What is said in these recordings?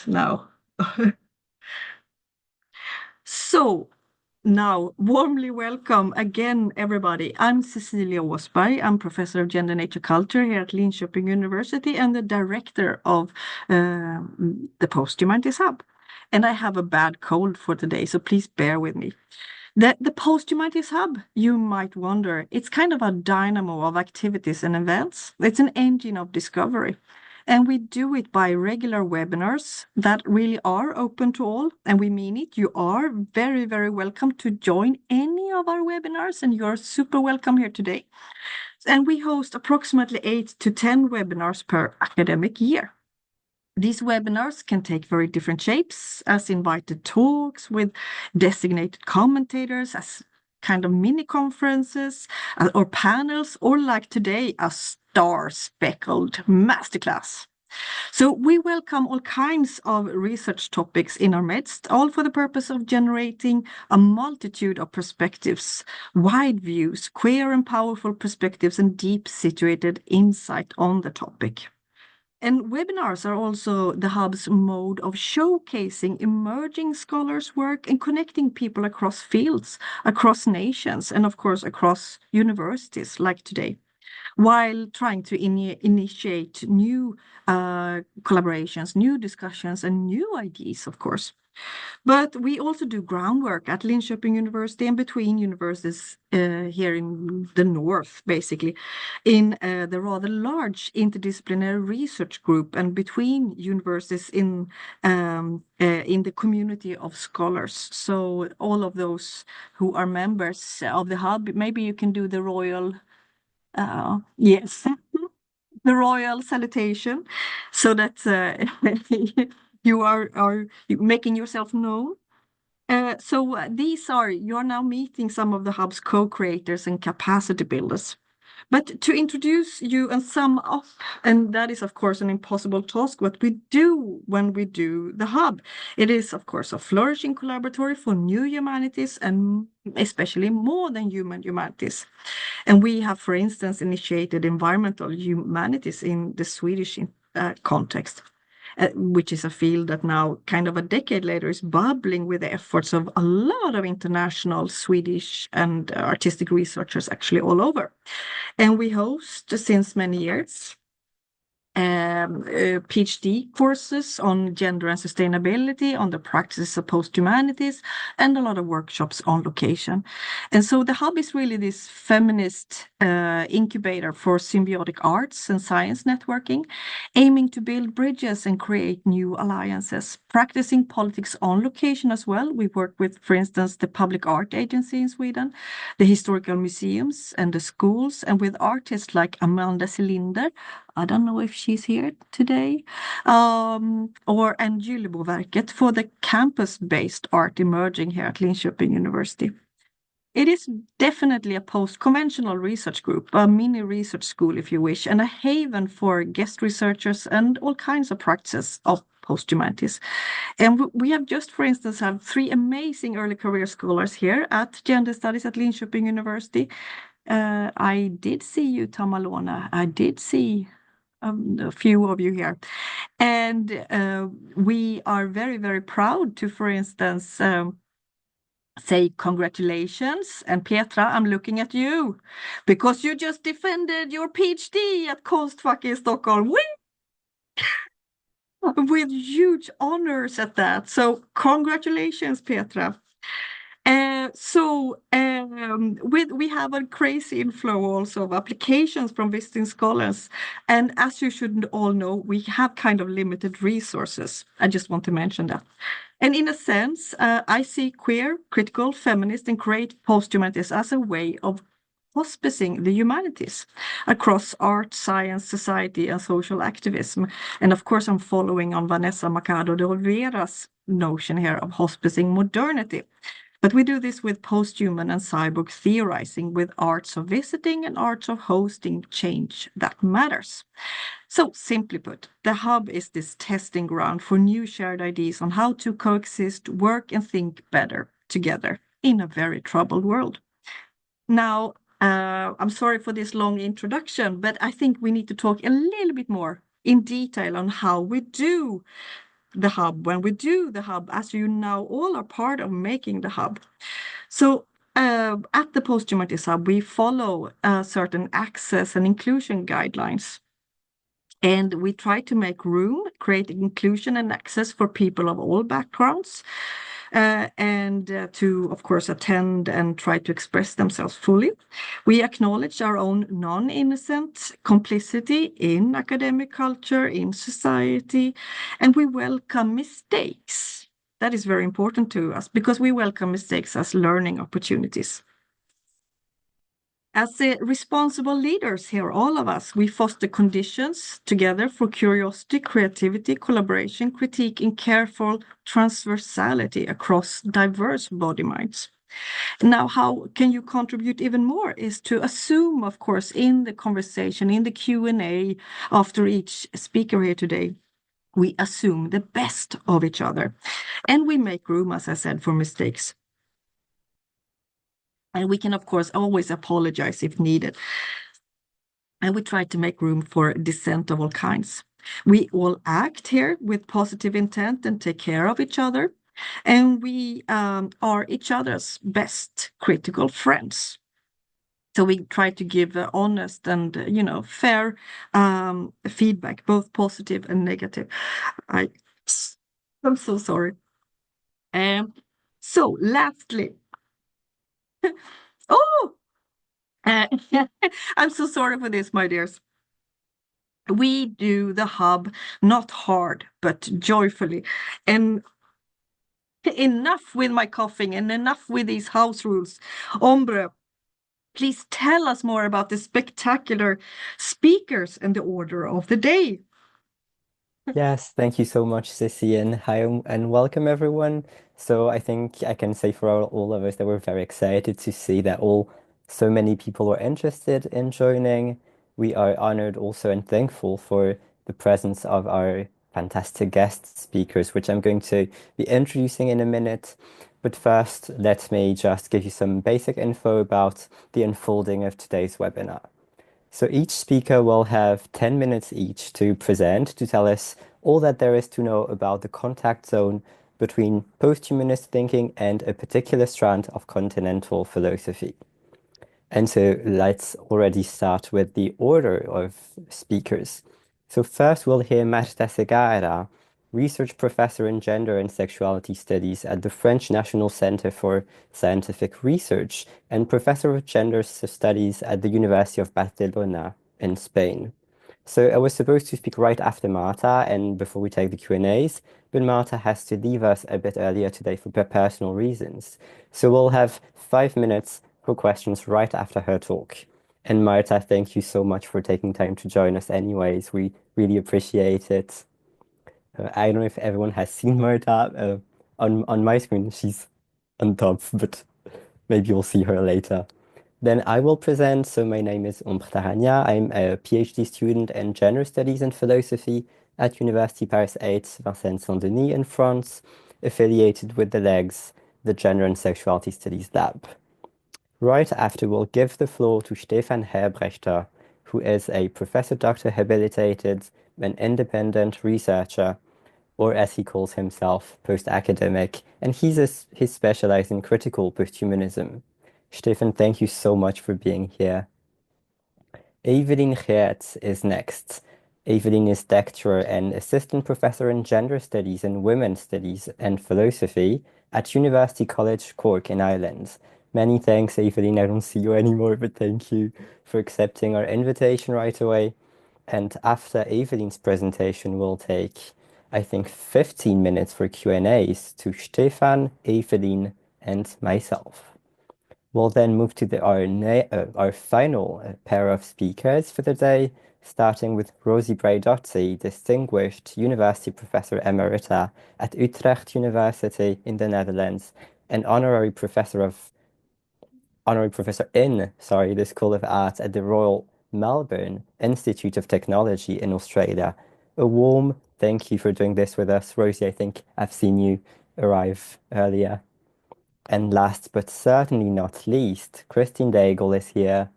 Now. So now, warmly welcome again, everybody. I'm Cecilia Åsberg. I'm professor of gender nature culture here at Linköping University and the director of the Posthumanities Hub. And I have a bad cold for today, so please bear with me. The Posthumanities Hub, you might wonder, it's kind of a dynamo of activities and events. It's an engine of discovery. And we do it by regular webinars that really are open to all, and we mean it. You are very, very welcome to join any of our webinars, and you're super welcome here today. And we host approximately 8 to 10 webinars per academic year. These webinars can take very different shapes, as invited talks with designated commentators, as kind of mini conferences or panels, or like today, a star-speckled masterclass. So we welcome all kinds of research topics in our midst, all for the purpose of generating a multitude of perspectives, wide views, queer and powerful perspectives, and deep-situated insight on the topic. And webinars are also the Hub's mode of showcasing emerging scholars' work and connecting people across fields, across nations, and of course across universities like today, while trying to initiate new collaborations, new discussions, and new ideas, of course. But we also do groundwork at Linköping University and between universities here in the north, basically, in the rather large interdisciplinary research group and between universities in the community of scholars. So all of those who are members of the hub, maybe you can do the royal, yes, the royal salutation, so that you are making yourself known. You're now meeting some of the Hub's co-creators and capacity builders. But to introduce you and sum up, and that is, of course, an impossible task, what we do when we do the Hub. It is, of course, a flourishing collaboratory for new humanities and especially more than human humanities. And we have, for instance, initiated environmental humanities in the Swedish context. Which is a field that now, kind of a decade later, is bubbling with the efforts of a lot of international Swedish and artistic researchers actually all over. And we host since many years PhD courses on gender and sustainability, on the practices of posthumanities, and a lot of workshops on location. And so the hub is really this feminist incubator for symbiotic arts and science networking, aiming to build bridges and create new alliances, practicing politics on location as well. We work with, for instance, the Public Art Agency in Sweden, the historical museums and the schools, and with artists like Amanda Cylinder. I don't know if she's here today, and Gylleboverket for the campus-based art emerging here at Linköping University. It is definitely a post-conventional research group, a mini research school, if you wish, and a haven for guest researchers and all kinds of practices of posthumanities. And we have just, for instance, have 3 amazing early career scholars here at Gender Studies at Linköping University. I did see you, Tamalona. I did see a few of you here. And we are very, very proud to, for instance, say congratulations. And Petra, I'm looking at you because you just defended your PhD at Konstfack in Stockholm. With huge honors at that. So congratulations, Petra. We have a crazy inflow also of applications from visiting scholars. And as you should all know, we have kind of limited resources. I just want to mention that. And in a sense, I see queer, critical, feminist, and creative posthumanities as a way of hospicing the humanities across art, science, society, and social activism. And of course, I'm following on Vanessa Mercado de Oliveira's notion here of hospicing modernity. But we do this with posthuman and cyborg theorizing, with arts of visiting and arts of hosting change that matters. So simply put, the hub is this testing ground for new shared ideas on how to coexist, work, and think better together in a very troubled world. Now, I'm sorry for this long introduction, but I think we need to talk a little bit more in detail on how we do the hub, when we do the hub, as you now all are part of making the hub. So at the Posthumanities Hub, we follow certain access and inclusion guidelines. And we try to make room, create inclusion and access for people of all backgrounds, and to, of course, attend and try to express themselves fully. We acknowledge our own non-innocent complicity in academic culture, in society, and we welcome mistakes. That is very important to us because we welcome mistakes as learning opportunities. As responsible leaders here, all of us, we foster conditions together for curiosity, creativity, collaboration, critique, and careful transversality across diverse body minds. Now, how can you contribute even more is to assume, of course, in the conversation, in the Q&A after each speaker here today, we assume the best of each other. And we make room, as I said, for mistakes. And we can, of course, always apologize if needed. And we try to make room for dissent of all kinds. We all act here with positive intent and take care of each other. And we are each other's best critical friends. So we try to give honest and, fair feedback, both positive and negative. I'm so sorry. So lastly, oh, I'm so sorry for this, my dears. We do the hub not hard, but joyfully. And enough with my coughing and enough with these house rules. Ombre, please tell us more about the spectacular speakers and the order of the day. Yes, thank you so much, Sissy, and hi and welcome everyone. So I think I can say for all of us that we're very excited to see that so many people are interested in joining. We are honored also and thankful for the presence of our fantastic guest speakers, which I'm going to be introducing in a minute. But first, let me just give you some basic info about the unfolding of today's webinar. So each speaker will have 10 minutes each to present, to tell us all that there is to know about the contact zone between posthumanist thinking and a particular strand of continental philosophy. And so let's already start with the order of speakers. So first we'll hear Marta Segarra, research professor in gender and sexuality studies at the French National Center for Scientific Research and professor of gender studies at the University of Barcelona in Spain. So I was supposed to speak right after Marta and before we take the Q&As, but Marta has to leave us a bit earlier today for personal reasons. So we'll have 5 minutes for questions right after her talk. And Marta, thank you so much for taking time to join us anyways. We really appreciate it. I don't know if everyone has seen Marta. On my screen, she's on top, but maybe you'll see her later. Then I will present. So my name is Ombre Tarragnat. I'm a PhD student in gender studies and philosophy at University Paris 8, Vincennes-Saint-Denis in France, affiliated with the LEGS, the Gender and Sexuality Studies Lab. Right after, we'll give the floor to Stefan Herbrechter, who is a professor doctor habilitated, an independent researcher, or as he calls himself, post-academic, and he's specialized in critical posthumanism. Stefan, thank you so much for being here. Evelien Geerts is next. Evelien is lecturer and assistant professor in gender studies and women's studies and philosophy at University College Cork in Ireland. Many thanks, Evelien. I don't see you anymore, but thank you for accepting our invitation right away. And after Evelien's presentation, we'll take, I think, 15 minutes for Q&As to Stefan, Evelien, and myself. We'll then move to our final pair of speakers for the day, starting with Rosi Braidotti, Distinguished University Professor Emerita at Utrecht University in the Netherlands, and honorary professor in the School of Art at the Royal Melbourne Institute of Technology in Australia. A warm thank you for doing this with us, Rosi. I think I've seen you arrive earlier. And last but certainly not least, Christine Daigle is here.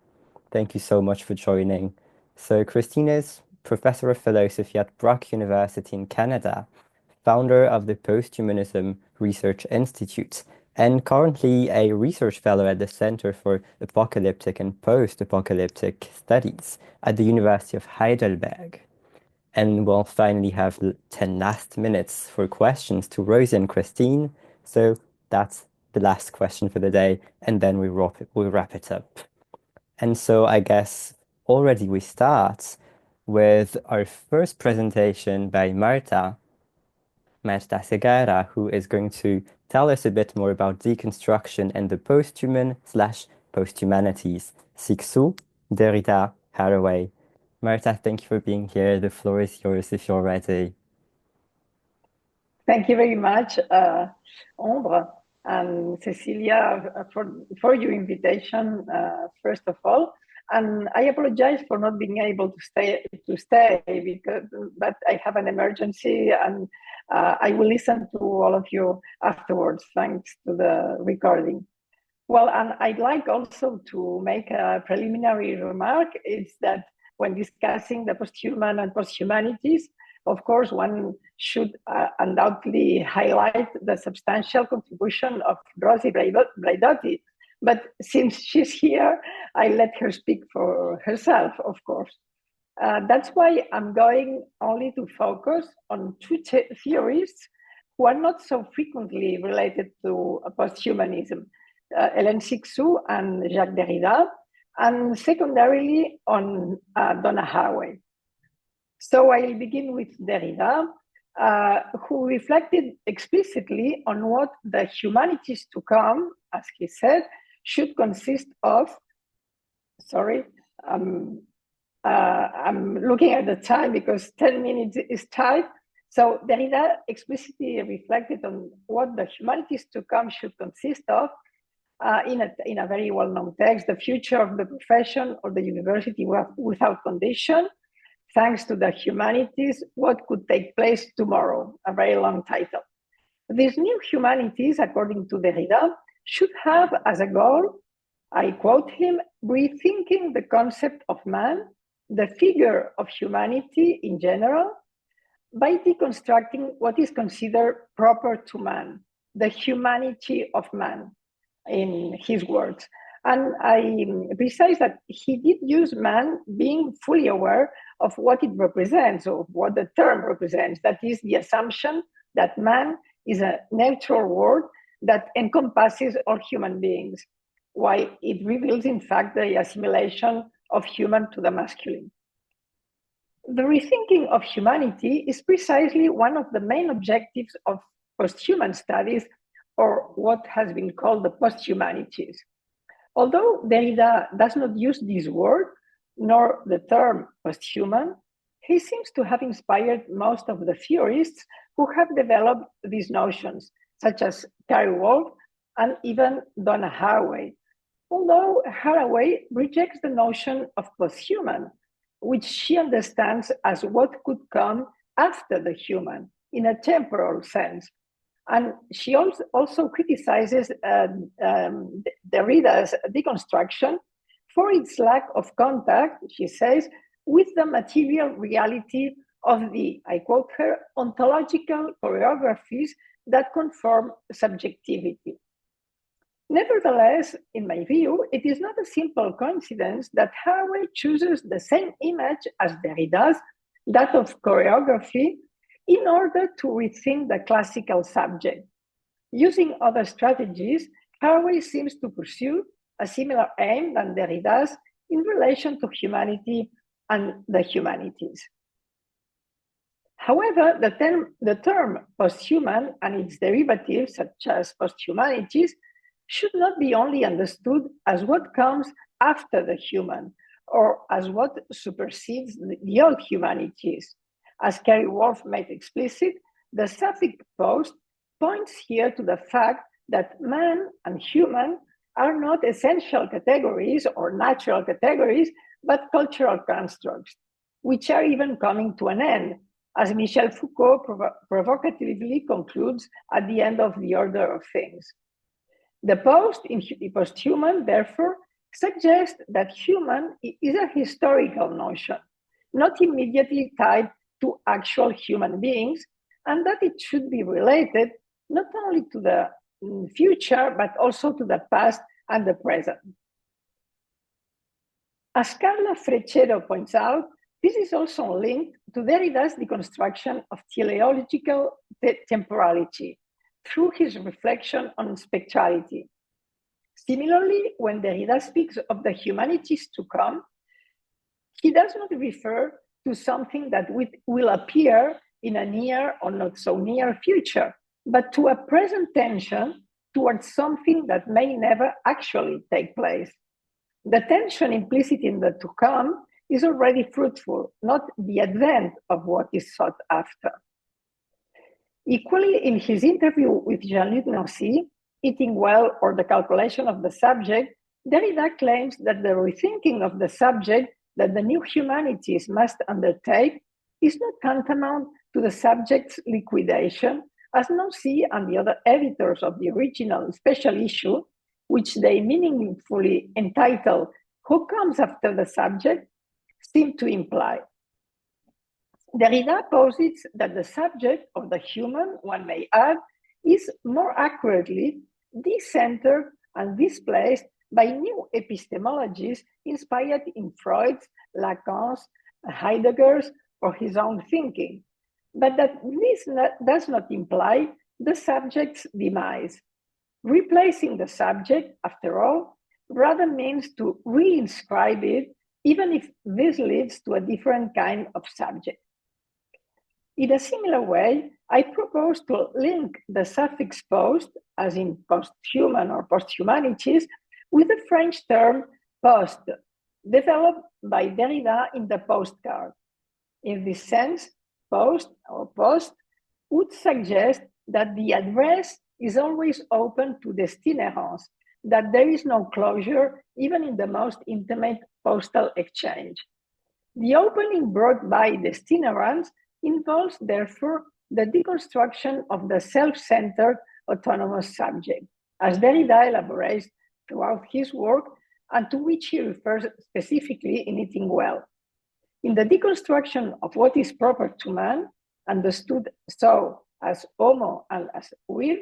Thank you so much for joining. So Christine is Professor of Philosophy at Brock University in Canada, founder of the Posthumanism Research Institute, and currently a research fellow at the Center for Apocalyptic and Post-Apocalyptic Studies at the University of Heidelberg. And we'll finally have 10 last minutes for questions to Rosi and Christine. So that's the last question for the day, and then we'll wrap it up. And so I guess already we start with our first presentation by Marta Segarra, who is going to tell us a bit more about deconstruction and the posthuman/posthumanities, Cixous, Derrida, Haraway. Marta, thank you for being here. The floor is yours if you're ready. Thank you very much, Ombre and Cecilia, for your invitation, first of all. And I apologize for not being able to stay but I have an emergency, and I will listen to all of you afterwards, thanks to the recording. Well, and I'd like also to make a preliminary remark, is that when discussing the posthuman and posthumanities, of course, one should undoubtedly highlight the substantial contribution of Rosi Braidotti. But since she's here, I let her speak for herself, of course. That's why I'm going only to focus on two theorists who are not so frequently related to posthumanism, Hélène Cixous and Jacques Derrida, and secondarily on Donna Haraway. So I'll begin with Derrida, who reflected explicitly on what the humanities to come, as he said, should consist of. Sorry, I'm looking at the time because 10 minutes is tight. So Derrida explicitly reflected on what the humanities to come should consist of in a very well-known text, The Future of the Profession or the University Without Condition. Thanks to the humanities, what could take place tomorrow? A very long title. These new humanities, according to Derrida, should have as a goal, I quote him, rethinking the concept of man, the figure of humanity in general, by deconstructing what is considered proper to man, the humanity of man, in his words. And I precise that he did use man being fully aware of what it represents, or what the term represents. That is the assumption that man is a neutral word that encompasses all human beings, while it reveals, in fact, the assimilation of human to the masculine. The rethinking of humanity is precisely one of the main objectives of posthuman studies, or what has been called the posthumanities. Although Derrida does not use this word, nor the term posthuman, he seems to have inspired most of the theorists who have developed these notions, such as Carey Wolf and even Donna Haraway. Although Haraway rejects the notion of posthuman, which she understands as what could come after the human in a temporal sense. And she also criticizes Derrida's deconstruction for its lack of contact, she says, with the material reality of the, I quote her, ontological choreographies that conform subjectivity. Nevertheless, in my view, it is not a simple coincidence that Haraway chooses the same image as Derrida's, that of choreography, in order to rethink the classical subject. Using other strategies, Haraway seems to pursue a similar aim than Derrida's in relation to humanity and the humanities. However, the term posthuman and its derivatives, such as posthumanities, should not be only understood as what comes after the human, or as what supersedes the old humanities. As Carey Wolf made explicit, the suffix post points here to the fact that man and human are not essential categories or natural categories, but cultural constructs, which are even coming to an end, as Michel Foucault provocatively concludes at the end of The Order of Things. The post in posthuman, therefore, suggests that human is a historical notion, not immediately tied to actual human beings, and that it should be related not only to the future, but also to the past and the present. As Carla Freccero points out, this is also linked to Derrida's deconstruction of teleological temporality through his reflection on spectrality. Similarly, when Derrida speaks of the humanities to come, he does not refer to something that will appear in a near or not so near future, but to a present tension towards something that may never actually take place. The tension implicit in the to come is already fruitful, not the advent of what is sought after. Equally, in his interview with Jean-Luc Nancy, Eating Well or the Calculation of the Subject, Derrida claims that the rethinking of the subject that the new humanities must undertake is not tantamount to the subject's liquidation, as Nancy and the other editors of the original special issue, which they meaningfully entitle Who Comes After the Subject, seem to imply. Derrida posits that the subject of the human, one may add, is more accurately decentered and displaced by new epistemologies inspired in Freud's, Lacan's, Heidegger's, or his own thinking, but that this does not imply the subject's demise. Replacing the subject, after all, rather means to reinscribe it, even if this leads to a different kind of subject. In a similar way, I propose to link the suffix post, as in posthuman or posthumanities, with the French term post, developed by Derrida in the postcard. In this sense, post or post would suggest that the address is always open to destinerance, that there is no closure even in the most intimate postal exchange. The opening brought by destinerance involves, therefore, the deconstruction of the self-centered autonomous subject, as Derrida elaborates throughout his work and to which he refers specifically in Eating Well. In the deconstruction of what is proper to man, understood so as homo and as vir,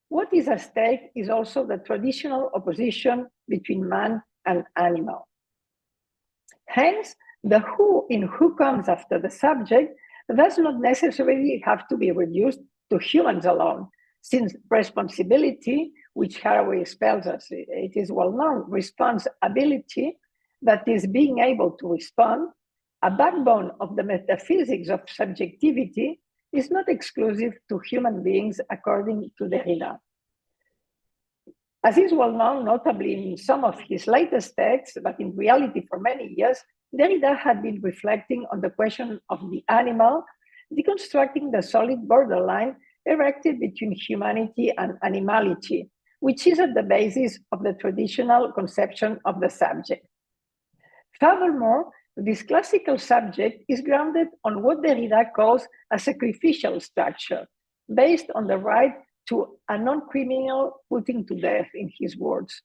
what is at stake is also the traditional opposition between man and animal. Hence, the who in Who Comes After the Subject does not necessarily have to be reduced to humans alone, since responsibility, which Haraway spells as it is well known, responsibility, that is being able to respond, a backbone of the metaphysics of subjectivity, is not exclusive to human beings, according to Derrida. As is well known, notably in some of his latest texts, but in reality for many years, Derrida had been reflecting on the question of the animal, deconstructing the solid borderline erected between humanity and animality, which is at the basis of the traditional conception of the subject. Furthermore, this classical subject is grounded on what Derrida calls a sacrificial structure, based on the right to a non-criminal putting to death, in his words,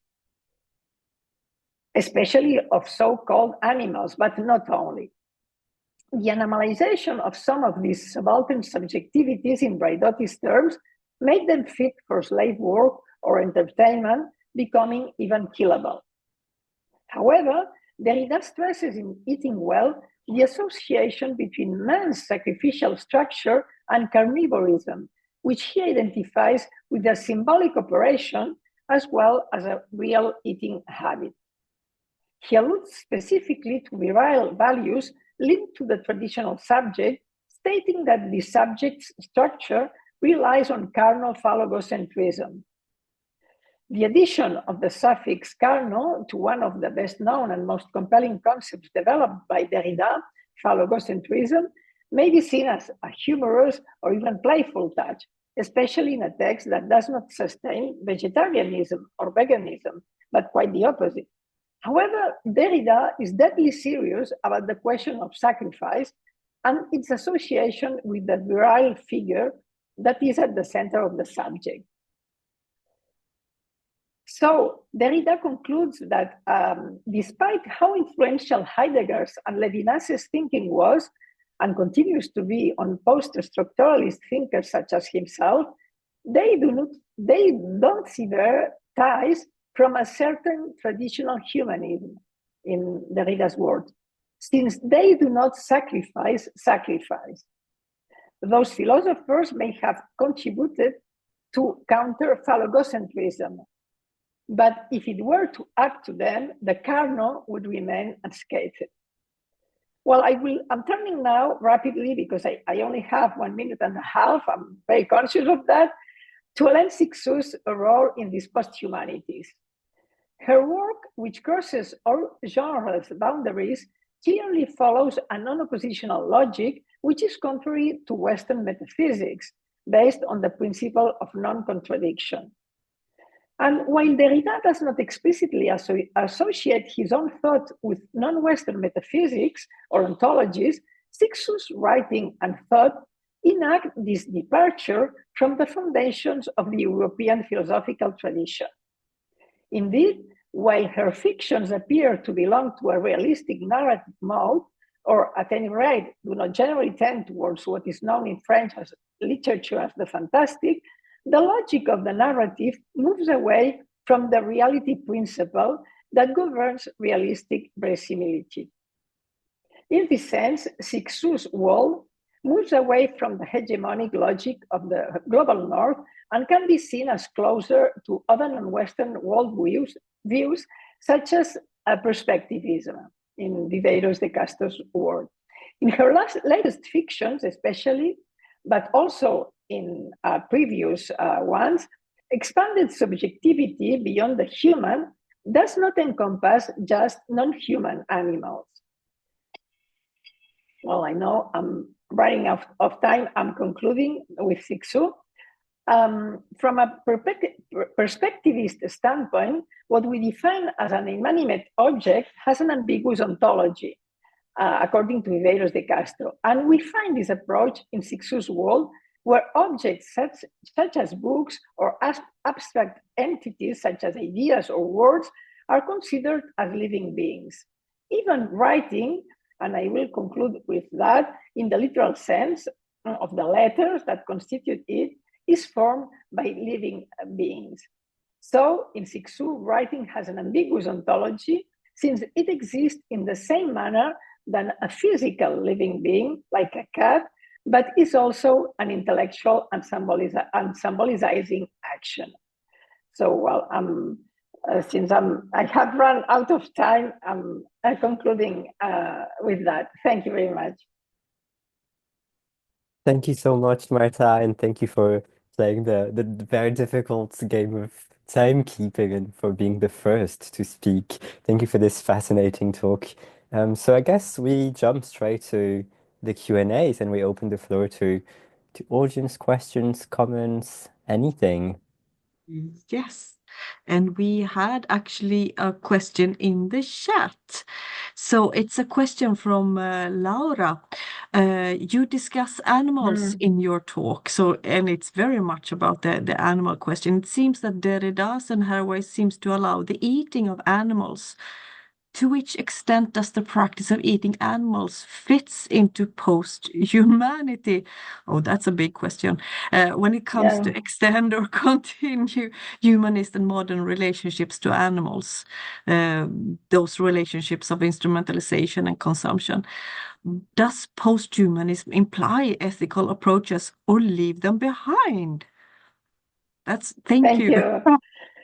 especially of so-called animals, but not only. The animalization of some of these subaltern subjectivities in Braidotti's terms made them fit for slave work or entertainment, becoming even killable. However, Derrida stresses in Eating Well the association between man's sacrificial structure and carnivorism, which he identifies with a symbolic operation as well as a real eating habit. He alludes specifically to virile values linked to the traditional subject, stating that the subject's structure relies on carnal phallogocentrism. The addition of the suffix carnal to one of the best known and most compelling concepts developed by Derrida, phallogocentrism, may be seen as a humorous or even playful touch, especially in a text that does not sustain vegetarianism or veganism, but quite the opposite. However, Derrida is deadly serious about the question of sacrifice and its association with the virile figure that is at the center of the subject. So Derrida concludes that despite how influential Heidegger's and Levinas's thinking was, and continues to be on post-structuralist thinkers such as himself, they don't see their ties from a certain traditional humanism, in Derrida's words, since they do not sacrifice. Those philosophers may have contributed to counter phallogocentrism, but if it were to add to them, the canon would remain unscathed. Well, I'm turning now rapidly because I only have 1 minute and a half. I'm very conscious of that, to Hélène Cixous's role in these posthumanities. Her work, which crosses all genres boundaries, clearly follows a non-oppositional logic, which is contrary to Western metaphysics, based on the principle of non-contradiction. And while Derrida does not explicitly associate his own thought with non-Western metaphysics or ontologies, Cixous's writing and thought enact this departure from the foundations of the European philosophical tradition. Indeed, while her fictions appear to belong to a realistic narrative mode, or at any rate do not generally tend towards what is known in French as literature as the fantastic, the logic of the narrative moves away from the reality principle that governs realistic verisimilitude. In this sense, Cixous's world moves away from the hegemonic logic of the global north and can be seen as closer to other non-Western worldviews such as perspectivism, in Viveiros de Castro's work. In her latest fictions, especially, but also in previous ones, expanded subjectivity beyond the human does not encompass just non-human animals. Well, I know I'm running out of time. I'm concluding with Cixous. From a perspectivist standpoint, what we define as an inanimate object has an ambiguous ontology, according to Viveiros de Castro. And we find this approach in Cixous's world, where objects such as books or abstract entities such as ideas or words are considered as living beings. Even writing, and I will conclude with that, in the literal sense of the letters that constitute it, is formed by living beings. So in Cixous, writing has an ambiguous ontology since it exists in the same manner than a physical living being, like a cat, but is also an intellectual and symbolizing action. So, well, since I have run out of time, I'm concluding with that. Thank you very much. Thank you so much, Marta, and thank you for playing the very difficult game of timekeeping and for being the first to speak. Thank you for this fascinating talk. So I guess we jump straight to the Q&As and we open the floor to audience questions, comments, anything. Yes. And we had actually a question in the chat. So it's a question from Laura. You discuss animals in your talk. And it's very much about the animal question. It seems that Derrida's and Herbrechter seems to allow the eating of animals. To which extent does the practice of eating animals fits into post-humanity? Oh, that's a big question. When it comes to extend or continue humanist and modern relationships to animals, those relationships of instrumentalization and consumption, does posthumanism imply ethical approaches or leave them behind? Thank you.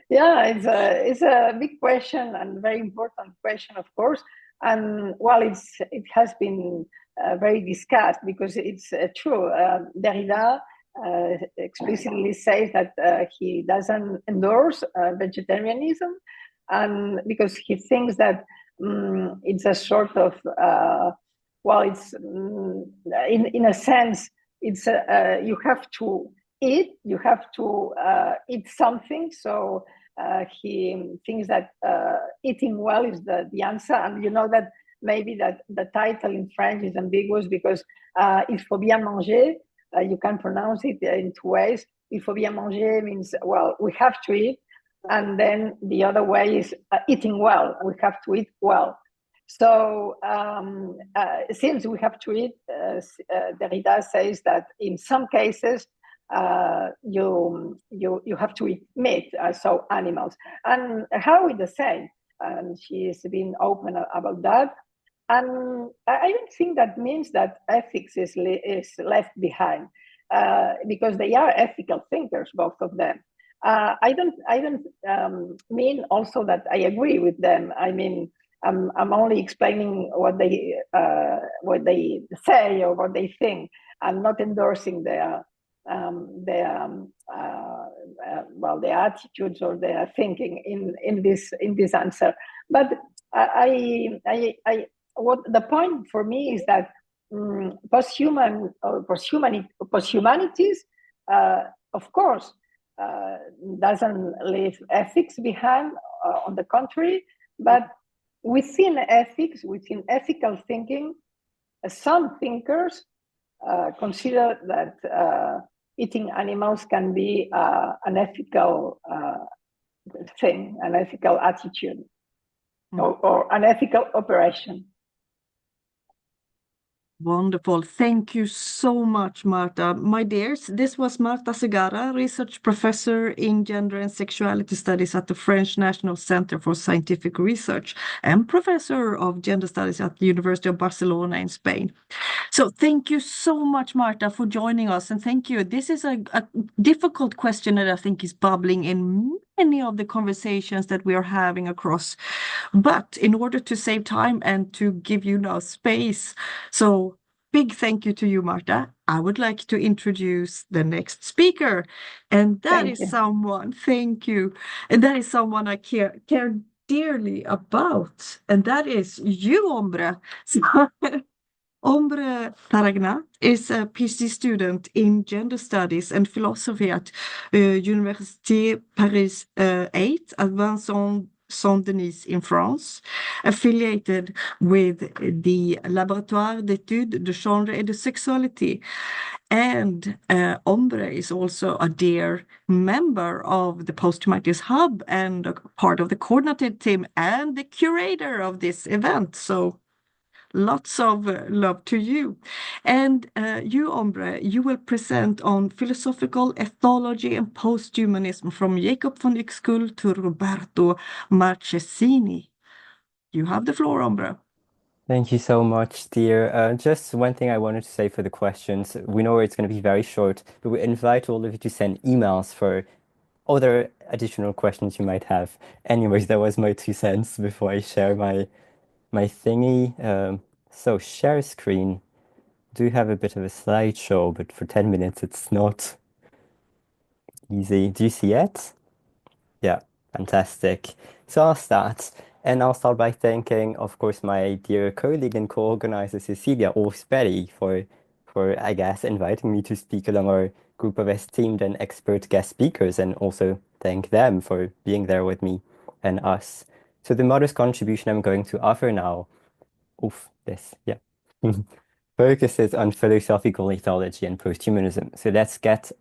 Yeah, it's a big question and very important question, of course. And while it has been very discussed because it's true. Derrida explicitly says that he doesn't endorse vegetarianism, and because he thinks that it's a sort of it's in a sense it's you have to eat something. So he thinks that eating well is the answer. And you know that maybe that the title in French is ambiguous because il faut bien manger. You can pronounce it in two ways. Il faut bien manger means, well, we have to eat. And then the other way is eating well. We have to eat well. So since we have to eat, Derrida says that in some cases you have to eat meat, so animals, and how is the same. And she's been open about that. And I don't think that means that ethics is left behind, because they are ethical thinkers, both of them. I don't mean also that I agree with them. I mean, I'm only explaining what they say or what they think. I'm not endorsing their attitudes or their thinking in this answer. But what the point for me is that posthumanities, of course, doesn't leave ethics behind. On the contrary, but within ethics, within ethical thinking, some thinkers consider that eating animals can be an ethical thing, an ethical attitude, or an ethical operation. Wonderful. Thank you so much, Marta. My dears, this was Marta Segarra, research professor in gender and sexuality studies at the French National Center for Scientific Research and professor of gender studies at the University of Barcelona in Spain. So thank you so much, Marta, for joining us. And thank you. This is a difficult question that I think is bubbling in many of the conversations that we are having across. But in order to save time and to give you now space, so big thank you to you, Marta. I would like to introduce the next speaker. And that is someone, thank you. And that is someone I care dearly about. And that is you, Ombre. So, Ombre Tarragnat is a PhD student in gender studies and philosophy at Université Paris 8 at Vincent Saint-Denis in France, affiliated with the Laboratoire d'études de genre et de sexualité. And Ombre is also a dear member of the Posthumanities Hub and a part of the coordinated team and the curator of this event. So lots of love to you. And you, Ombre, you will present on philosophical ethology and posthumanism from Jacob von Uexküll to Roberto Marchesini. You have the floor, Ombre. Thank you so much, dear. Just one thing I wanted to say for the questions. We know it's going to be very short, but we invite all of you to send emails for other additional questions you might have. Anyways, that was my 2 cents before I share my thingy. So share screen. Do have a bit of a slideshow, but for 10 minutes it's not easy. Do you see it? Yeah, fantastic. So I'll start. And I'll start by thanking, of course, my dear colleague and co-organizer Cecilia Orsberg for, I guess, inviting me to speak along our group of esteemed and expert guest speakers, and also thank them for being there with me and us. So the modest contribution I'm going to offer now, focuses on philosophical ethology and posthumanism. So let's get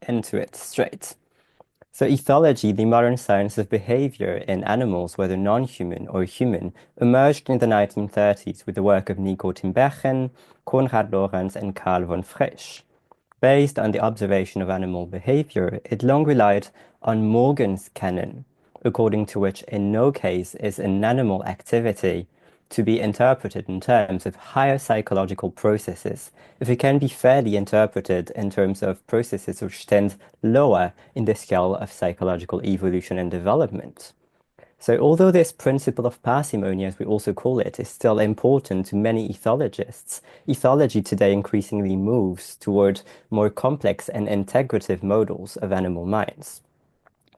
into it straight. So ethology, the modern science of behavior in animals, whether non-human or human, emerged in the 1930s with the work of Nico Tinbergen, Konrad Lorenz, and Karl von Frisch. Based on the observation of animal behavior, it long relied on Morgan's canon, according to which in no case is an animal activity to be interpreted in terms of higher psychological processes, if it can be fairly interpreted in terms of processes which tend lower in the scale of psychological evolution and development. So although this principle of parsimony, as we also call it, is still important to many ethologists, ethology today increasingly moves toward more complex and integrative models of animal minds.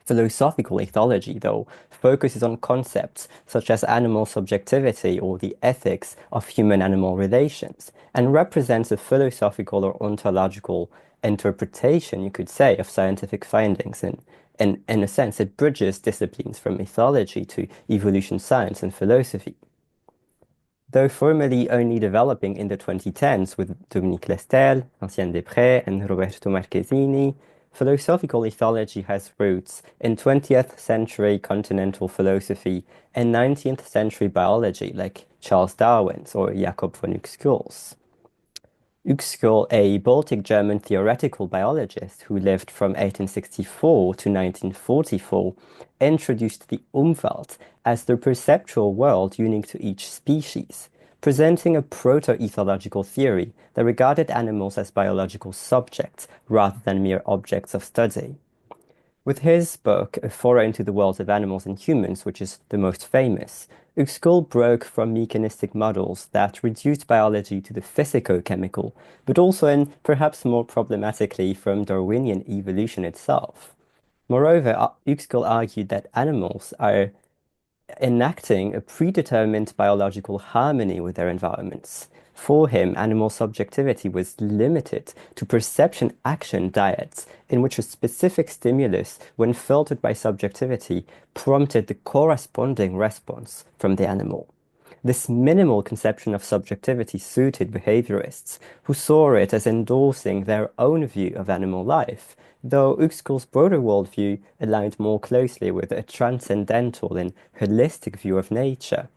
Philosophical ethology, though, focuses on concepts such as animal subjectivity or the ethics of human-animal relations, and represents a philosophical or ontological interpretation, you could say, of scientific findings. And in a sense, it bridges disciplines from ethology to evolution science and philosophy. Though formally only developing in the 2010s with Dominique Lestel, Etienne Desprez, and Roberto Marchesini, philosophical ethology has roots in 20th century continental philosophy and 19th century biology, like Charles Darwin's or Jakob von Uexküll's. Uexküll, a Baltic German theoretical biologist who lived from 1864 to 1944, introduced the Umwelt as the perceptual world unique to each species, presenting a proto-ethological theory that regarded animals as biological subjects rather than mere objects of study. With his book, A Foray into the World of Animals and Humans, which is the most famous, Uexküll broke from mechanistic models that reduced biology to the physico-chemical, but also, and perhaps more problematically, from Darwinian evolution itself. Moreover, Uexküll argued that animals are enacting a predetermined biological harmony with their environments. For him, animal subjectivity was limited to perception-action dyads, in which a specific stimulus, when filtered by subjectivity, prompted the corresponding response from the animal. This minimal conception of subjectivity suited behaviorists, who saw it as endorsing their own view of animal life, though Uexküll's broader worldview aligned more closely with a transcendental and holistic view of nature.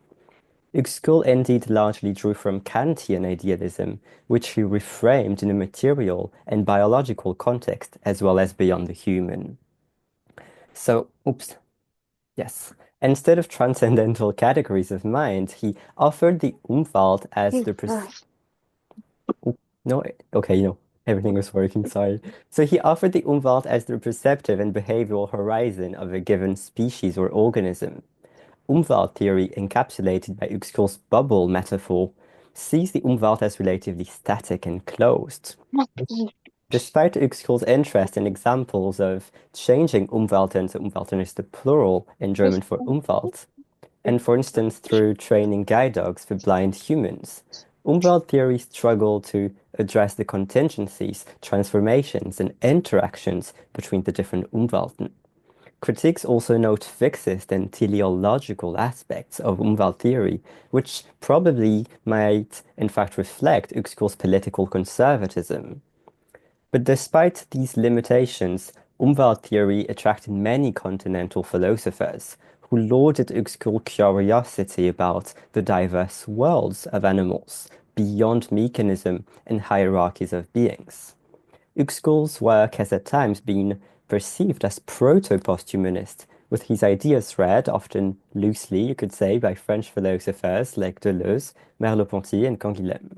Uexküll indeed largely drew from Kantian idealism, which he reframed in a material and biological context as well as beyond the human. So, yes. Instead of transcendental categories of mind, he offered the Umwelt as the no, okay, everything was working, sorry. So he offered the Umwelt as the perceptive and behavioral horizon of a given species or organism. Umwelt theory, encapsulated by Uexküll's bubble metaphor, sees the Umwelt as relatively static and closed. Despite Uexküll's interest in examples of changing Umwelten, so Umwelten is the plural in German for Umwelt, and for instance through training guide dogs for blind humans, Umwelt theory struggled to address the contingencies, transformations, and interactions between the different Umwelten. Critiques also note fixist and teleological aspects of Umwelt theory, which probably might in fact reflect Uexküll's political conservatism. But despite these limitations, Umwelt theory attracted many continental philosophers who lauded Uexküll's curiosity about the diverse worlds of animals beyond mechanism and hierarchies of beings. Uexküll's work has at times been perceived as proto-posthumanist, with his ideas read, often loosely, you could say, by French philosophers like Deleuze, Merleau-Ponty, and Canguilhem.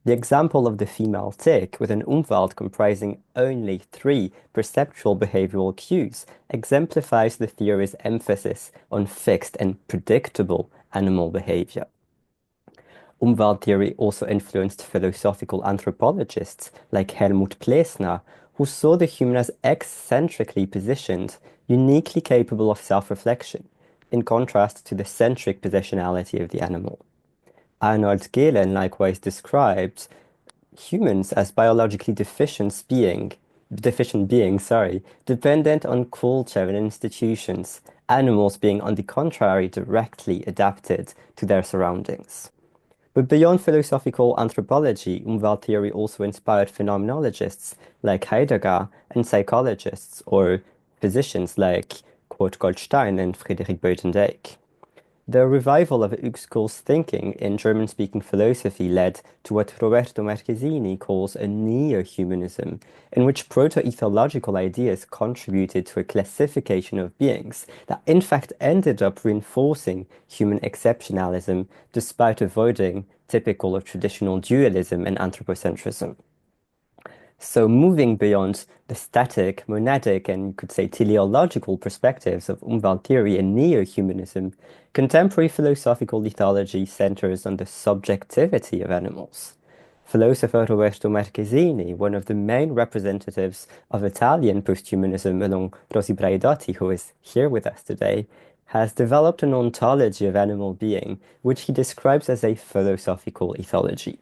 The example of the female tick, with an Umwelt comprising only 3 perceptual behavioral cues, exemplifies the theory's emphasis on fixed and predictable animal behavior. Umwelt theory also influenced philosophical anthropologists like Helmut Plessner, who saw the human as eccentrically positioned, uniquely capable of self-reflection, in contrast to the centric positionality of the animal. Arnold Gehlen likewise described humans as biologically deficient beings, dependent on culture and institutions, animals being on the contrary directly adapted to their surroundings. But beyond philosophical anthropology, Umwelt theory also inspired phenomenologists like Heidegger and psychologists or physicians like Kurt Goldstein and Friedrich Buitendijk. The revival of Uexküll's thinking in German-speaking philosophy led to what Roberto Marquezini calls a neo-humanism, in which proto-ethological ideas contributed to a classification of beings that in fact ended up reinforcing human exceptionalism despite avoiding typical of traditional dualism and anthropocentrism. So moving beyond the static, monadic, and you could say teleological perspectives of Umwelt theory and neo-humanism, contemporary philosophical ethology centers on the subjectivity of animals. Philosopher Roberto Marquezini, one of the main representatives of Italian posthumanism along Rosi Braidotti, who is here with us today, has developed an ontology of animal being, which he describes as a philosophical ethology.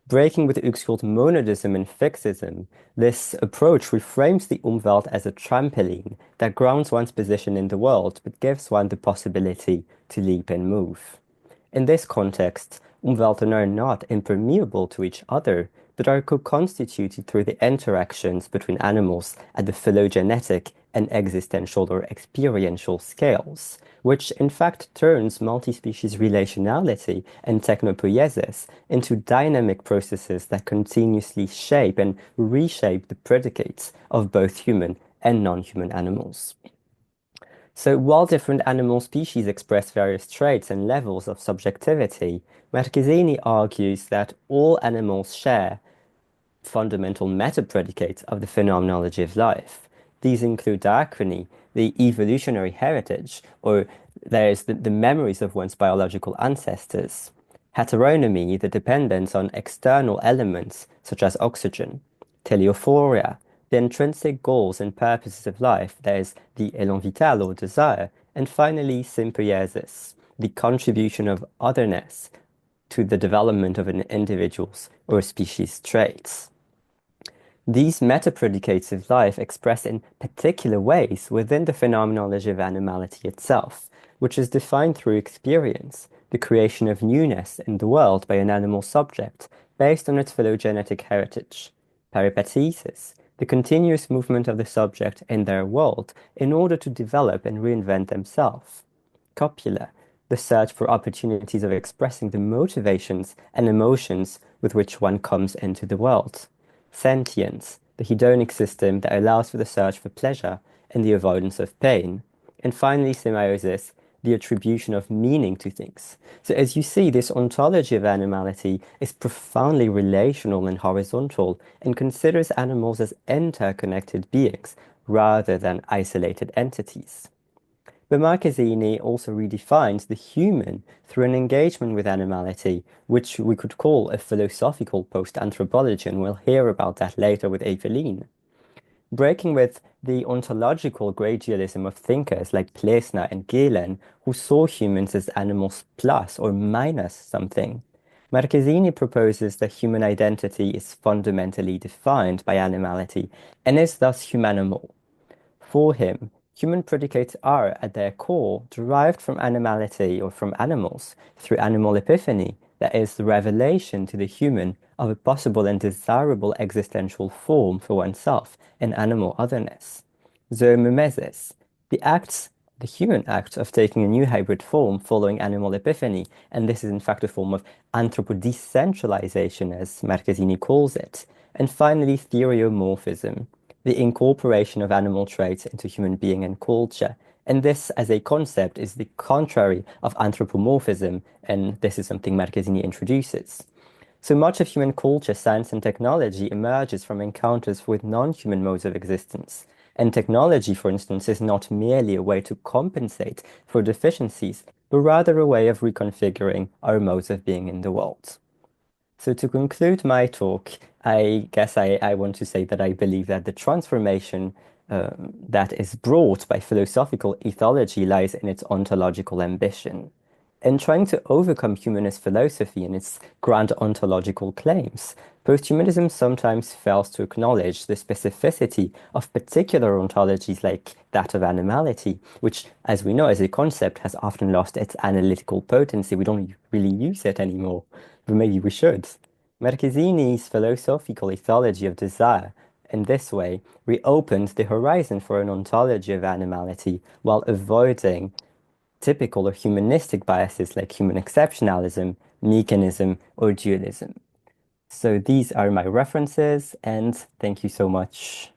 Breaking with Uexküll's monadism and fixism, this approach reframes the Umwelt as a trampoline that grounds one's position in the world but gives one the possibility to leap and move. In this context, Umwelten are not impermeable to each other, that are co-constituted through the interactions between animals at the phylogenetic and existential or experiential scales, which in fact turns multi-species relationality and technopoiesis into dynamic processes that continuously shape and reshape the predicates of both human and non-human animals. So while different animal species express various traits and levels of subjectivity, Marchesini argues that all animals share fundamental meta-predicates of the phenomenology of life. These include diachrony, the evolutionary heritage, or there is the memories of one's biological ancestors; heteronomy, the dependence on external elements such as oxygen; teleophoria, the intrinsic goals and purposes of life, there is the élan vital or desire; and finally, symbiosis, the contribution of otherness to the development of an individual's or species traits. These meta-predicates of life express in particular ways within the phenomenology of animality itself, which is defined through experience, the creation of newness in the world by an animal subject based on its phylogenetic heritage; peripatesis, the continuous movement of the subject in their world in order to develop and reinvent themselves; copula, the search for opportunities of expressing the motivations and emotions with which one comes into the world; sentience, the hedonic system that allows for the search for pleasure and the avoidance of pain; and finally, semiosis, the attribution of meaning to things. So as you see, this ontology of animality is profoundly relational and horizontal and considers animals as interconnected beings rather than isolated entities. But Marchesini also redefines the human through an engagement with animality, which we could call a philosophical post-anthropology, and we'll hear about that later with Evelien. Breaking with the ontological gradualism of thinkers like Plessner and Gehlen, who saw humans as animals plus or minus something, Marchesini proposes that human identity is fundamentally defined by animality and is thus humanimal. For him, human predicates are, at their core, derived from animality or from animals through animal epiphany, that is, the revelation to the human of a possible and desirable existential form for oneself in animal otherness. Zoomimesis, the human act of taking a new hybrid form following animal epiphany, and this is in fact a form of anthropodecentralization, as Marchesini calls it. And finally, theriomorphism, the incorporation of animal traits into human being and culture. And this, as a concept, is the contrary of anthropomorphism, and this is something Marchesini introduces. So much of human culture, science, and technology emerges from encounters with non-human modes of existence. And technology, for instance, is not merely a way to compensate for deficiencies, but rather a way of reconfiguring our modes of being in the world. So to conclude my talk, I guess I want to say that I believe that the transformation that is brought by philosophical ethology lies in its ontological ambition. In trying to overcome humanist philosophy and its grand ontological claims, posthumanism sometimes fails to acknowledge the specificity of particular ontologies like that of animality, which, as we know, as a concept, has often lost its analytical potency. We don't really use it anymore, but maybe we should. Marchesini's philosophical ethology of desire, in this way, reopened the horizon for an ontology of animality while avoiding typical or humanistic biases like human exceptionalism, mechanism, or dualism. So these are my references, and thank you so much.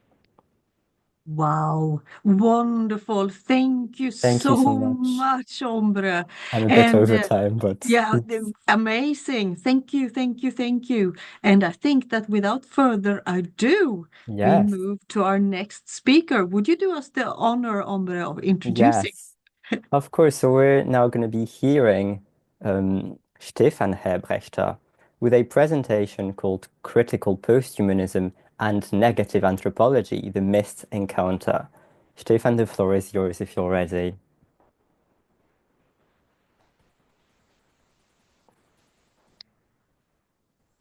Wow, wonderful. Thank you Thank you so so much. much, Ombre. I'm a bit And over time, but yeah, amazing. Thank you, thank you, thank you. And I think that without further ado, we yes, move to our next speaker. Would you do us the honor, Ombre, of introducing? yes, of course. So we're now going to be hearing Stefan Herbrechter with a presentation called Critical Posthumanism and Negative Anthropology, the Mist Encounter. Stefan, the floor is yours if you're ready.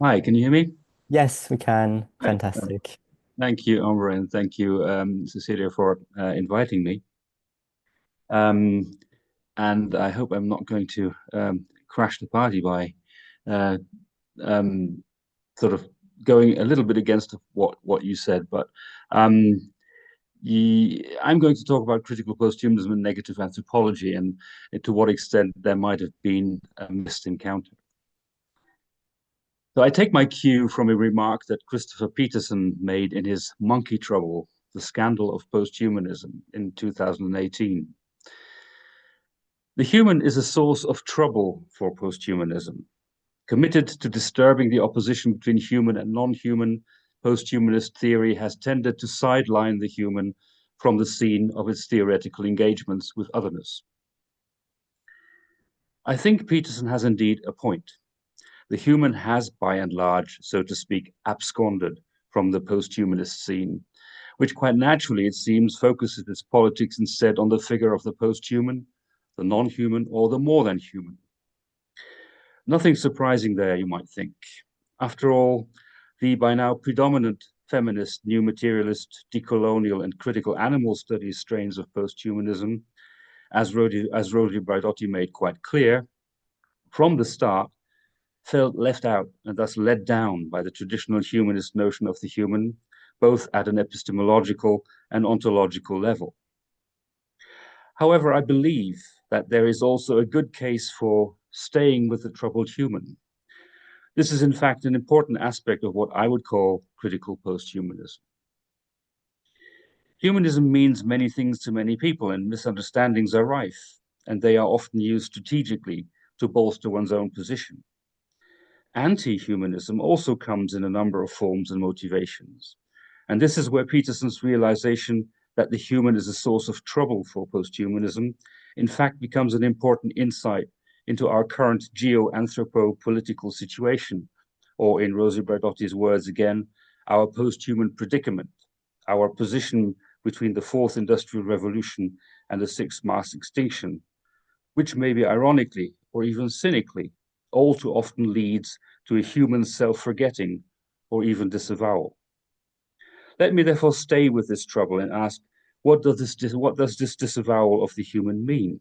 Hi, can you hear me? Yes, we can. Great. Fantastic. Thank you, Ombre, and thank you, Cecilia, for inviting me. And I hope I'm not going to crash the party by sort of going a little bit against what you said, but I'm going to talk about critical posthumanism and negative anthropology, and to what extent there might have been a missed encounter. So I take my cue from a remark that Christopher Peterson made in his Monkey Trouble, The Scandal of Posthumanism in 2018. The human is a source of trouble for posthumanism. Committed to disturbing the opposition between human and non-human, posthumanist theory has tended to sideline the human from the scene of its theoretical engagements with otherness. I think Peterson has indeed a point. The human has, by and large, so to speak, absconded from the posthumanist scene, which quite naturally, it seems, focuses its politics instead on the figure of the posthuman, the non-human, or the more than human. Nothing surprising there, you might think. After all, the by now predominant feminist, new materialist, decolonial, and critical animal studies strains of posthumanism, as Rosi Braidotti made quite clear, from the start, felt left out and thus led down by the traditional humanist notion of the human, both at an epistemological and ontological level. However, I believe that there is also a good case for staying with the troubled human. This is in fact an important aspect of what I would call critical posthumanism. Humanism means many things to many people, and misunderstandings are rife, and they are often used strategically to bolster one's own position. Anti-humanism also comes in a number of forms and motivations. And this is where Peterson's realization that the human is a source of trouble for posthumanism, in fact, becomes an important insight into our current geo-anthropo-political situation, or in Rosi Braidotti's words again, our posthuman predicament, our position between the fourth industrial revolution and the sixth mass extinction, which maybe ironically or even cynically all too often leads to a human self-forgetting or even disavowal. Let me therefore stay with this trouble and ask, what does this disavowal of the human mean?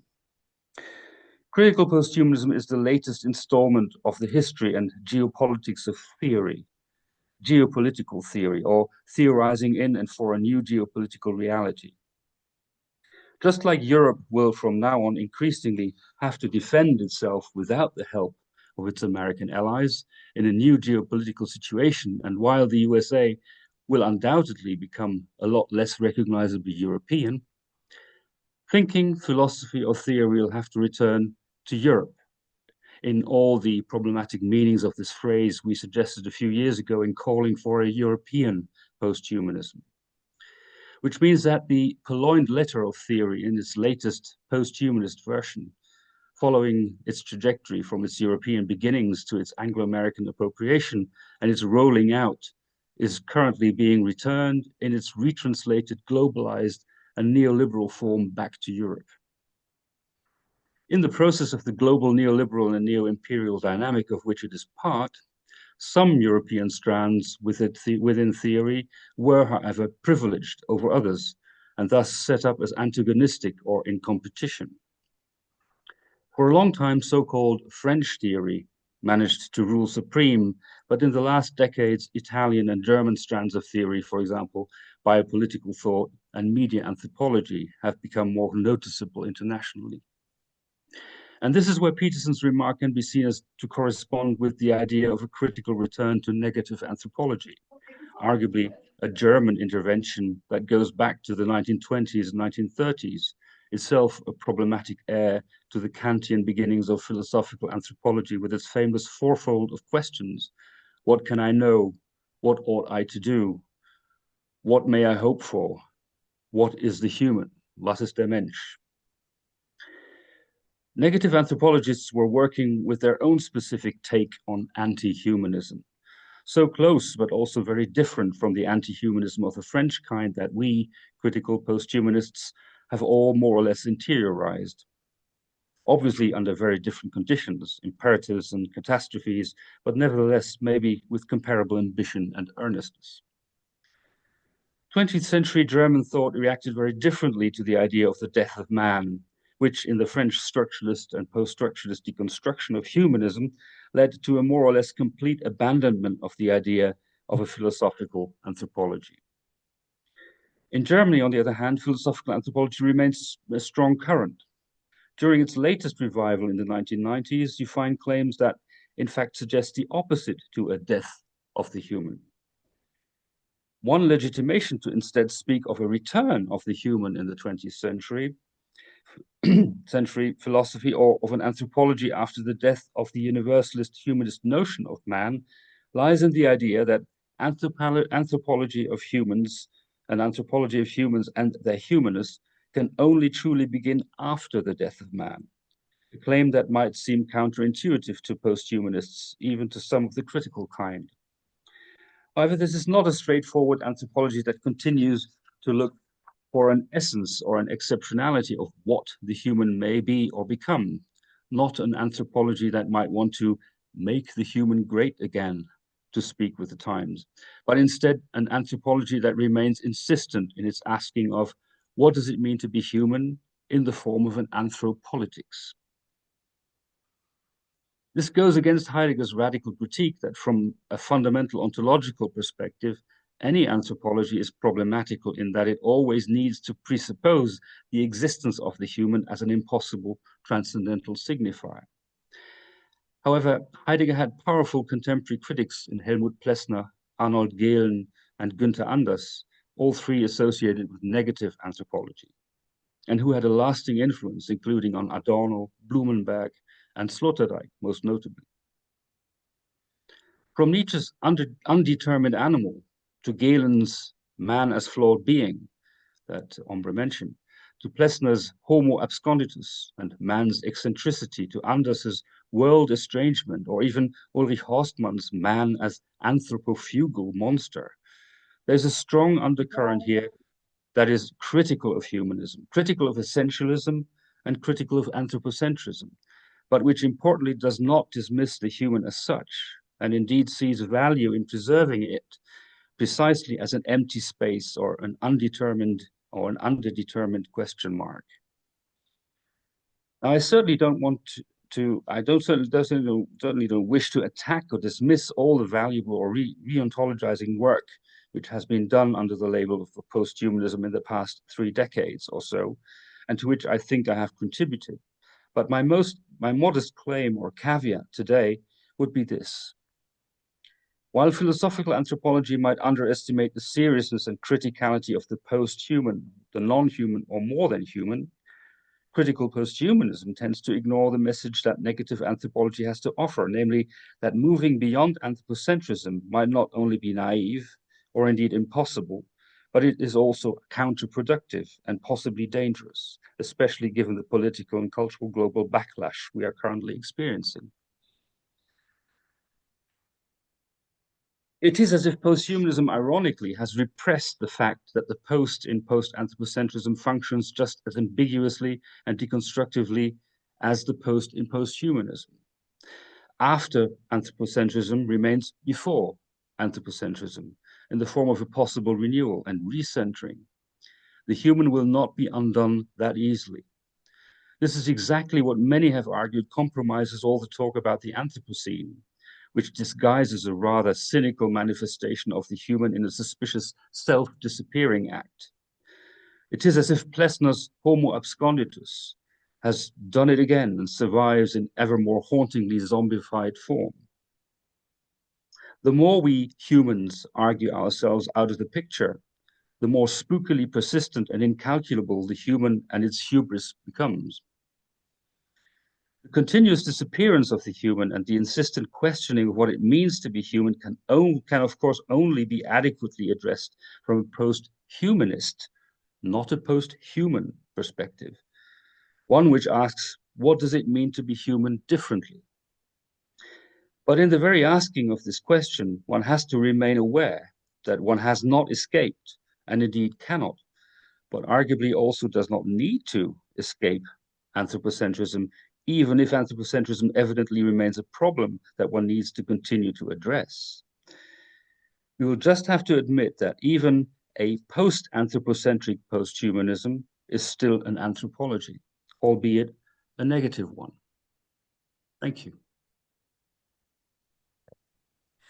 Critical posthumanism is the latest installment of the history and geopolitics of theory, geopolitical theory, or theorizing in and for a new geopolitical reality. Just like Europe will from now on increasingly have to defend itself without the help of its American allies in a new geopolitical situation, and while the USA will undoubtedly become a lot less recognizably European, thinking, philosophy, or theory will have to return to Europe in all the problematic meanings of this phrase we suggested a few years ago in calling for a European posthumanism, which means that the purloined letter of theory in its latest posthumanist version, following its trajectory from its European beginnings to its Anglo-American appropriation and its rolling out, is currently being returned in its retranslated, globalized, and neoliberal form back to Europe. In the process of the global neoliberal and neo-imperial dynamic of which it is part, some European strands within theory were, however, privileged over others, and thus set up as antagonistic or in competition. For a long time, so-called French theory managed to rule supreme, but in the last decades, Italian and German strands of theory, for example, biopolitical thought and media anthropology, have become more noticeable internationally. And this is where Peterson's remark can be seen as to correspond with the idea of a critical return to negative anthropology, arguably a German intervention that goes back to the 1920s and 1930s, itself a problematic heir to the Kantian beginnings of philosophical anthropology with its famous fourfold of questions. What can I know? What ought I to do? What may I hope for? What is the human? Was ist der Mensch? Negative anthropologists were working with their own specific take on anti-humanism, so close but also very different from the anti-humanism of the French kind that we, critical posthumanists, have all more or less interiorized. Obviously under very different conditions, imperatives and catastrophes, but nevertheless maybe with comparable ambition and earnestness. 20th century German thought reacted very differently to the idea of the death of man, which in the French structuralist and post-structuralist deconstruction of humanism led to a more or less complete abandonment of the idea of a philosophical anthropology. In Germany, on the other hand, philosophical anthropology remains a strong current. During its latest revival in the 1990s, you find claims that, in fact, suggest the opposite to a death of the human. One legitimation to instead speak of a return of the human in the 20th century philosophy, or of an anthropology after the death of the universalist humanist notion of man, lies in the idea that anthropology of humans and their humanists can only truly begin after the death of man, a claim that might seem counterintuitive to posthumanists, even to some of the critical kind. However, this is not a straightforward anthropology that continues to look for an essence or an exceptionality of what the human may be or become, not an anthropology that might want to make the human great again, to speak with the times, but instead an anthropology that remains insistent in its asking of what does it mean to be human in the form of an anthropolitics. This goes against Heidegger's radical critique that from a fundamental ontological perspective, any anthropology is problematical in that it always needs to presuppose the existence of the human as an impossible transcendental signifier. However, Heidegger had powerful contemporary critics in Helmut Plessner, Arnold Gehlen, and Günther Anders, all three associated with negative anthropology, and who had a lasting influence, including on Adorno, Blumenberg, and Sloterdijk, most notably. From Nietzsche's undetermined animal to Gehlen's man as flawed being that Ombre mentioned, to Plessner's homo absconditus and man's eccentricity, to Anders's world estrangement, or even Ulrich Horstmann's man as anthropofugal monster. There's a strong undercurrent here that is critical of humanism, critical of essentialism, and critical of anthropocentrism, but which importantly does not dismiss the human as such, and indeed sees value in preserving it precisely as an empty space or an undetermined or an underdetermined question mark. Now, I certainly don't want to certainly don't wish to attack or dismiss all the valuable or re-ontologizing work which has been done under the label of posthumanism in the past 3 decades or so, and to which I think I have contributed. But my modest claim or caveat today would be this. While philosophical anthropology might underestimate the seriousness and criticality of the post-human, the non-human, or more than human, critical posthumanism tends to ignore the message that negative anthropology has to offer, namely that moving beyond anthropocentrism might not only be naive, or indeed impossible, but it is also counterproductive and possibly dangerous, especially given the political and cultural global backlash we are currently experiencing. It is as if posthumanism, ironically, has repressed the fact that the post in post-anthropocentrism functions just as ambiguously and deconstructively as the post in posthumanism. After anthropocentrism remains before anthropocentrism in the form of a possible renewal and recentering. The human will not be undone that easily. This is exactly what many have argued compromises all the talk about the Anthropocene, which disguises a rather cynical manifestation of the human in a suspicious self-disappearing act. It is as if Plessner's homo absconditus has done it again and survives in ever more hauntingly zombified form. The more we humans argue ourselves out of the picture, the more spookily persistent and incalculable the human and its hubris becomes. The continuous disappearance of the human and the insistent questioning of what it means to be human can of course only be adequately addressed from a post-humanist, not a post-human perspective. One which asks, what does it mean to be human differently? But in the very asking of this question, one has to remain aware that one has not escaped, and indeed cannot, but arguably also does not need to escape anthropocentrism, even if anthropocentrism evidently remains a problem that one needs to continue to address. We will just have to admit that even a post-anthropocentric posthumanism is still an anthropology, albeit a negative one. Thank you.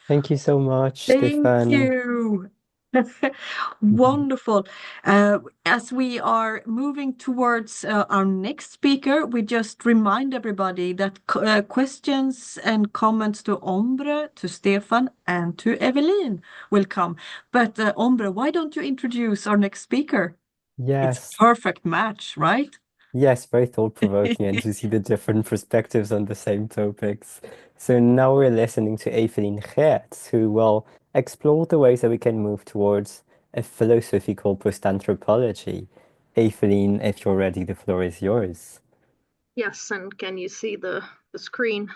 Thank you so much, Thank Stefan. you. Wonderful. As we are moving towards our next speaker, we just remind everybody that questions and comments to Ombre, to Stefan, and to Evelien will come. But Ombre, why don't you introduce our next speaker? It's Yes, a perfect match, right? yes, very thought-provoking and to see the different perspectives on the same topics. So now we're listening to Evelien Geerts, who will explore the ways that we can move towards a philosophy called post-anthropology. Evelien, if you're ready, the floor is yours. Yes, and can you see the screen?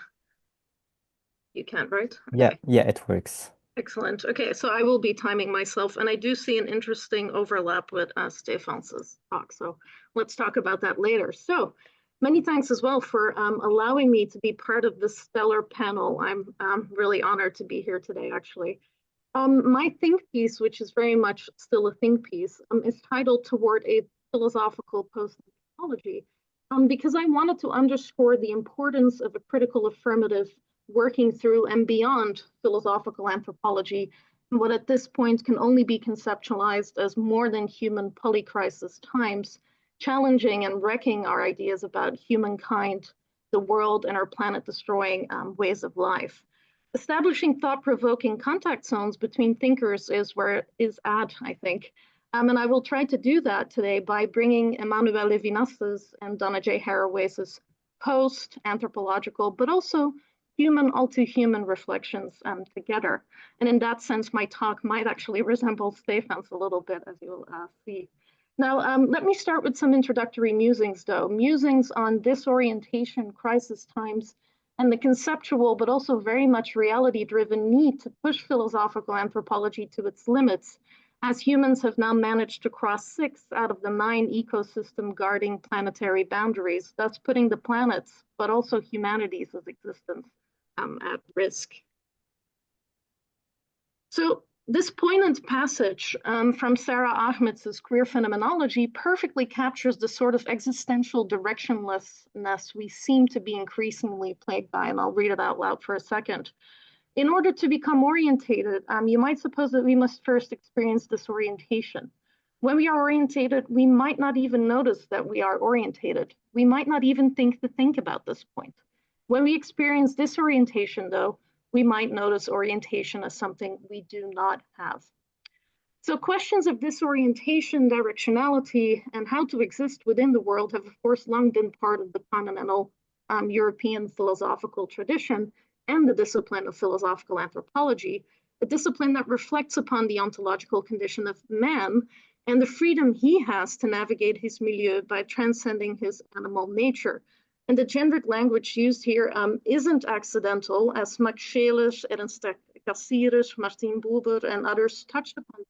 You can, right? Yeah, Okay. yeah, it works. Excellent. Okay, so I will be timing myself, and I do see an interesting overlap with Stefan's talk. So let's talk about that later. So many thanks as well for allowing me to be part of this stellar panel. I'm really honored to be here today, actually. My think piece, which is very much still a think piece, is titled Toward a Philosophical Post-Anthropology, because I wanted to underscore the importance of a critical affirmative working through and beyond philosophical anthropology, what at this point can only be conceptualized as more than human polycrisis times, challenging and wrecking our ideas about humankind, the world, and our planet-destroying ways of life. Establishing thought-provoking contact zones between thinkers is where it is at, I think. And I will try to do that today by bringing Emmanuel Levinas's and Donna J. Haraway's post-anthropological, but also human all-too-human reflections together. And in that sense, my talk might actually resemble Stefan's a little bit, as you'll see. Now, let me start with some introductory musings, though. Musings on disorientation, crisis times, and the conceptual, but also very much reality-driven need to push philosophical anthropology to its limits, as humans have now managed to cross 6 out of the 9 ecosystem guarding planetary boundaries, thus putting the planet's, but also humanity's existence at risk. So this poignant passage from Sarah Ahmed's Queer Phenomenology perfectly captures the sort of existential directionlessness we seem to be increasingly plagued by, and I'll read it out loud for a second. In order to become orientated, you might suppose that we must first experience disorientation. When we are orientated, we might not even notice that we are orientated. We might not even think to think about this point. When we experience disorientation, though, we might notice orientation as something we do not have. So questions of disorientation, directionality, and how to exist within the world have, of course, long been part of the continental European philosophical tradition and the discipline of philosophical anthropology, a discipline that reflects upon the ontological condition of man and the freedom he has to navigate his milieu by transcending his animal nature. And the gendered language used here isn't accidental, as Max Scheler, Ernst Cassirer, Martin Buber, and others touched upon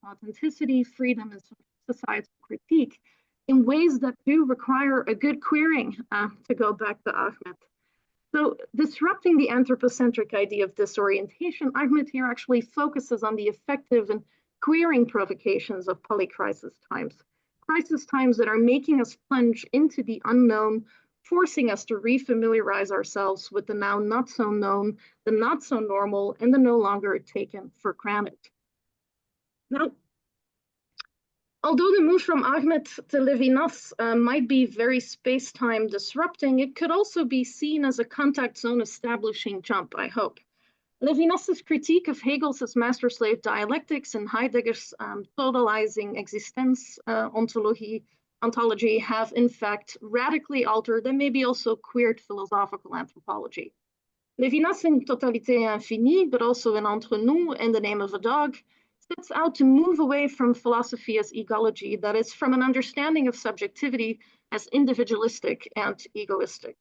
authenticity, freedom, and societal critique in ways that do require a good queering, to go back to Ahmed. So disrupting the anthropocentric idea of disorientation, Ahmed here actually focuses on the effective and queering provocations of polycrisis times that are making us plunge into the unknown, forcing us to refamiliarize ourselves with the now not so known, the not so normal, and the no longer taken for granted. Now, although the move from Ahmed to Levinas might be very space-time disrupting, it could also be seen as a contact zone establishing jump, I hope. Levinas's critique of Hegel's master-slave dialectics and Heidegger's totalizing existence ontology have in fact radically altered and maybe also queered philosophical anthropology. Levinas in Totalité Infinie, but also in Entre Nous and The Name of a Dog, sets out to move away from philosophy as egology, that is, from an understanding of subjectivity as individualistic and egoistic.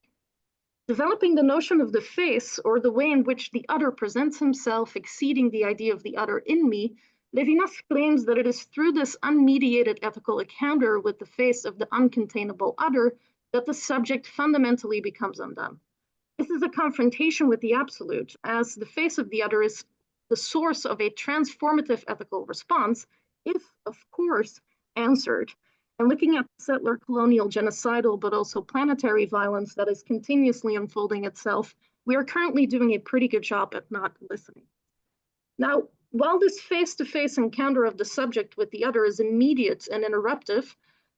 Developing the notion of the face, or the way in which the other presents himself, exceeding the idea of the other in me, Levinas claims that it is through this unmediated ethical encounter with the face of the uncontainable other that the subject fundamentally becomes undone. This is a confrontation with the absolute, as the face of the other is the source of a transformative ethical response, if, of course, answered. And looking at settler colonial genocidal, but also planetary violence that is continuously unfolding itself We are currently doing a pretty good job at not listening. Now, while this face-to-face encounter of the subject with the other is immediate and interruptive,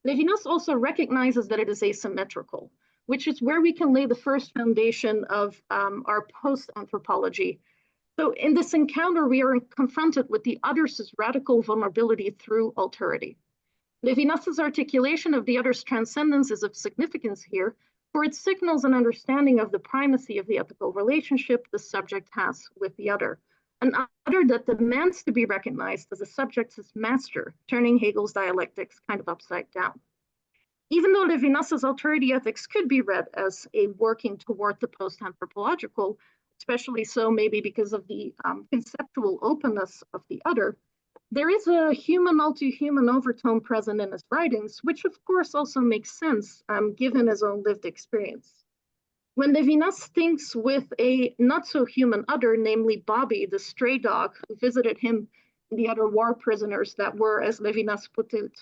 Levinas also recognizes that it is asymmetrical, which is where we can lay the first foundation of our post-anthropology. So in this encounter, we are confronted with the other's radical vulnerability through alterity. Levinas's articulation of the other's transcendence is of significance here, for it signals an understanding of the primacy of the ethical relationship the subject has with the other, an other that demands to be recognized as a subject's master, turning Hegel's dialectics kind of upside down. Even though Levinas's alterity ethics could be read as a working toward the post-anthropological, especially so maybe because of the conceptual openness of the other, there is a human all-to-human overtone present in his writings, which of course also makes sense given his own lived experience. When Levinas thinks with a not-so-human other, namely Bobby, the stray dog who visited him and the other war prisoners that were, as Levinas put it,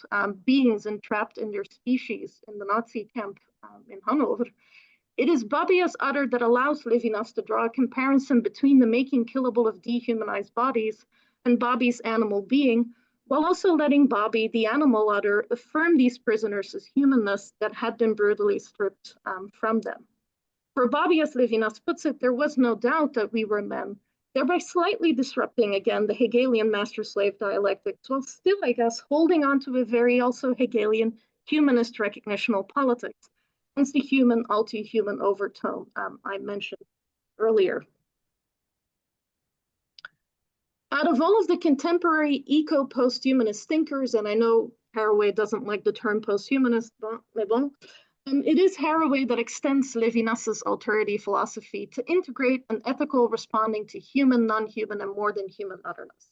beings entrapped in their species in the Nazi camp in Hanover, it is Bobby as other that allows Levinas to draw a comparison between the making killable of dehumanized bodies and Bobby's animal being, while also letting Bobby, the animal other, affirm these prisoners as humanness that had been brutally stripped from them. For Bobby, as Levinas puts it, there was no doubt that we were men, thereby slightly disrupting again the Hegelian master-slave dialectics, while still, I guess, holding on to a very also Hegelian humanist recognitional politics, hence the human, all-to-human overtone I mentioned earlier. Out of all of the contemporary eco-posthumanist thinkers, and I know Haraway doesn't like the term posthumanist, mais bon, it is Haraway that extends Levinas's alterity philosophy to integrate an ethical responding to human, non-human, and more than human otherness.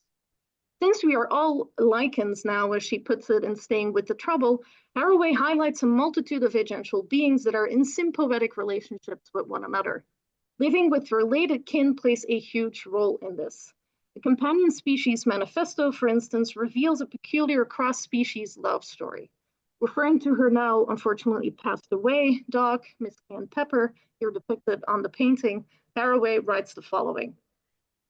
Since we are all lichens now, as she puts it in Staying with the Trouble, Haraway highlights a multitude of agential beings that are in sympathetic relationships with one another. Living with related kin plays a huge role in this. The Companion Species Manifesto, for instance, reveals a peculiar cross-species love story. Referring to her now unfortunately passed away dog, Miss Ann Pepper, here depicted on the painting, Haraway writes the following.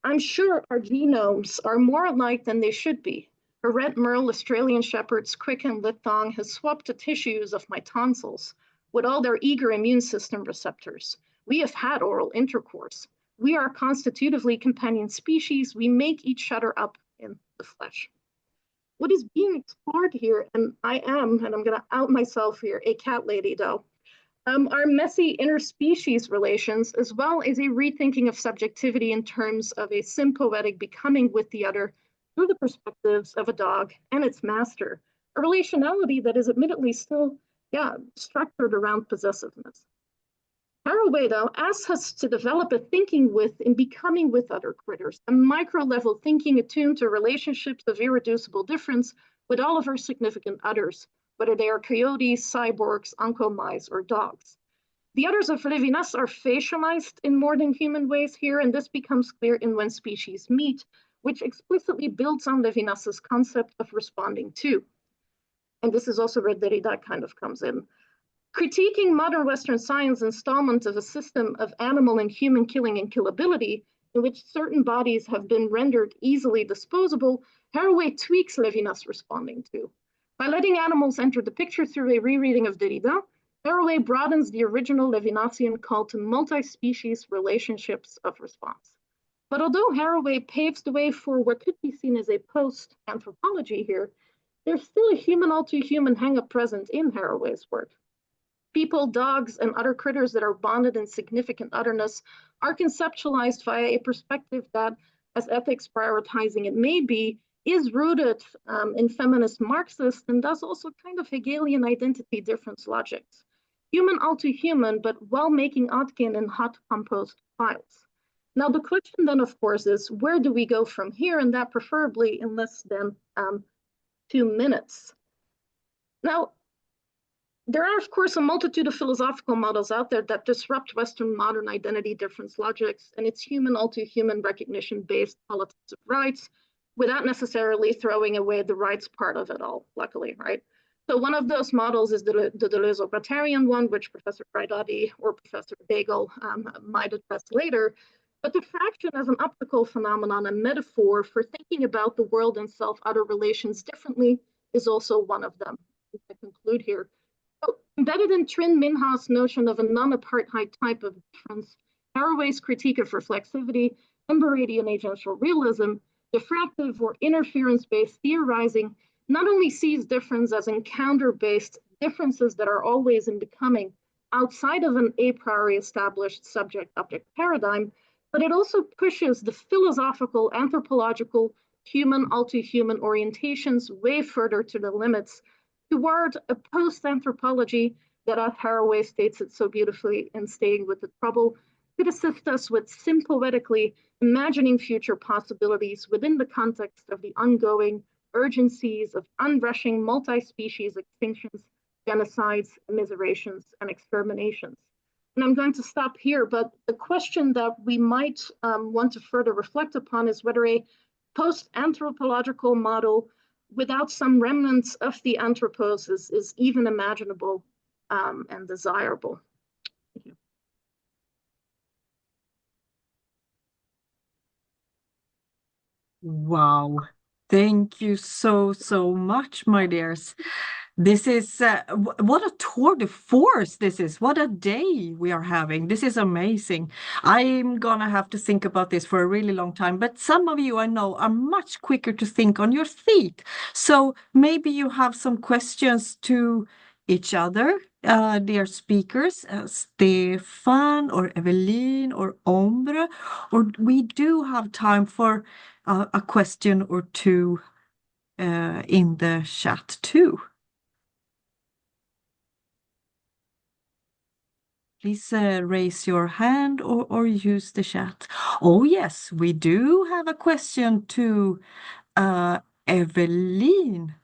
I'm sure our genomes are more alike than they should be. Her red merle Australian Shepherd's quickened lip thong has swapped the tissues of my tonsils with all their eager immune system receptors. We have had oral intercourse. We are constitutively companion species. We make each other up in the flesh. What is being explored here, and I am, and I'm going to out myself here, a cat lady though, are messy interspecies relations, as well as a rethinking of subjectivity in terms of a sympathetic becoming with the other through the perspectives of a dog and its master, a relationality that is admittedly still, structured around possessiveness. Haraway, though, asks us to develop a thinking with and becoming with other critters, a micro-level thinking attuned to relationships of irreducible difference with all of our significant others, whether they are coyotes, cyborgs, oncomice, or dogs. The others of Levinas are facialized in more than human ways here, and this becomes clear in When Species Meet, which explicitly builds on Levinas's concept of responding to. And this is where Derrida kind of comes in. Critiquing modern Western science installment of a system of animal and human killing and killability, in which certain bodies have been rendered easily disposable, Haraway tweaks Levinas responding to. By letting animals enter the picture through a rereading of Derrida, Haraway broadens the original Levinasian call to multi-species relationships of response. But although Haraway paves the way for what could be seen as a post-anthropology here, there's still a human all-to-human hang-up present in Haraway's work. People, dogs, and other critters that are bonded in significant otherness are conceptualized via a perspective that, as ethics prioritizing it may be, is rooted in feminist Marxist and thus also kind of Hegelian identity difference logics. Human all to human, but while making Otkin in hot compost piles. Now the question then, of course, is where do we go from here, and that preferably in less than 2 minutes. Now, there are, of course, a multitude of philosophical models out there that disrupt Western modern identity difference logics and its human all-to-human recognition-based politics of rights without necessarily throwing away the rights part of it all, luckily, right? So one of those models is the Deleuze-Libertarian one, which Professor Braidotti or Professor Daigle might address later. But diffraction as an optical phenomenon, a metaphor for thinking about the world and self-other relations differently, is also one of them. I conclude here. So, embedded in Trinh Minha's notion of a non-apartheid type of difference, Haraway's critique of reflexivity, and Braidian agential realism, diffractive or interference-based theorizing not only sees difference as encounter-based differences that are always in becoming outside of an a priori established subject-object paradigm, but it also pushes the philosophical, anthropological, human, all-too-human orientations way further to the limits toward a post-anthropology that, as Haraway states it so beautifully in Staying with the Trouble, could assist us with symptomatically imagining future possibilities within the context of the ongoing urgencies of unrushing multi-species extinctions, genocides, immiserations, and exterminations. And I'm going to stop here, but the question that we might want to further reflect upon is whether a post-anthropological model without some remnants of the anthropos is even imaginable and desirable. Thank you. Wow. Thank you so much, my dears. This is what a tour de force this is. What a day we are having. This is amazing. I'm gonna have to think about this for a really long time, but some of you I know are much quicker to think on your feet. So maybe you have some questions to each other, dear speakers, Stefan or Evelien or Ombre, or we do have time for a question or two in the chat too. Please raise your hand or use the chat. Oh yes, we do have a question to Evelien.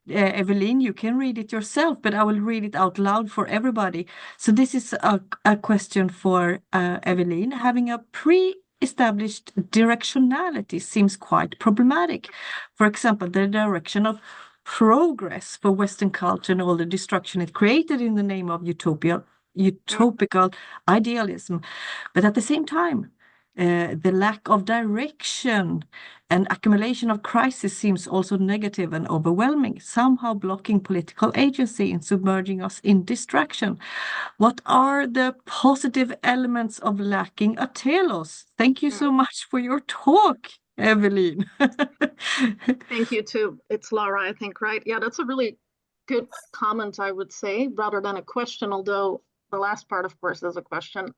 Evelien, you can read it yourself, but I will read it out loud for everybody. So this is a question for Evelien. Having a pre-established directionality seems quite problematic. For example, the direction of progress for Western culture and all the destruction it created in the name of utopical idealism. But at the same time, the lack of direction and accumulation of crisis seems also negative and overwhelming, somehow blocking political agency and submerging us in distraction. What are the positive elements of lacking a telos? Thank you so much for your talk, Evelien. Thank you too. It's Laura, I think, right? Yeah, that's a really good comment, I would say, rather than a question, although the last part, of course, is a question.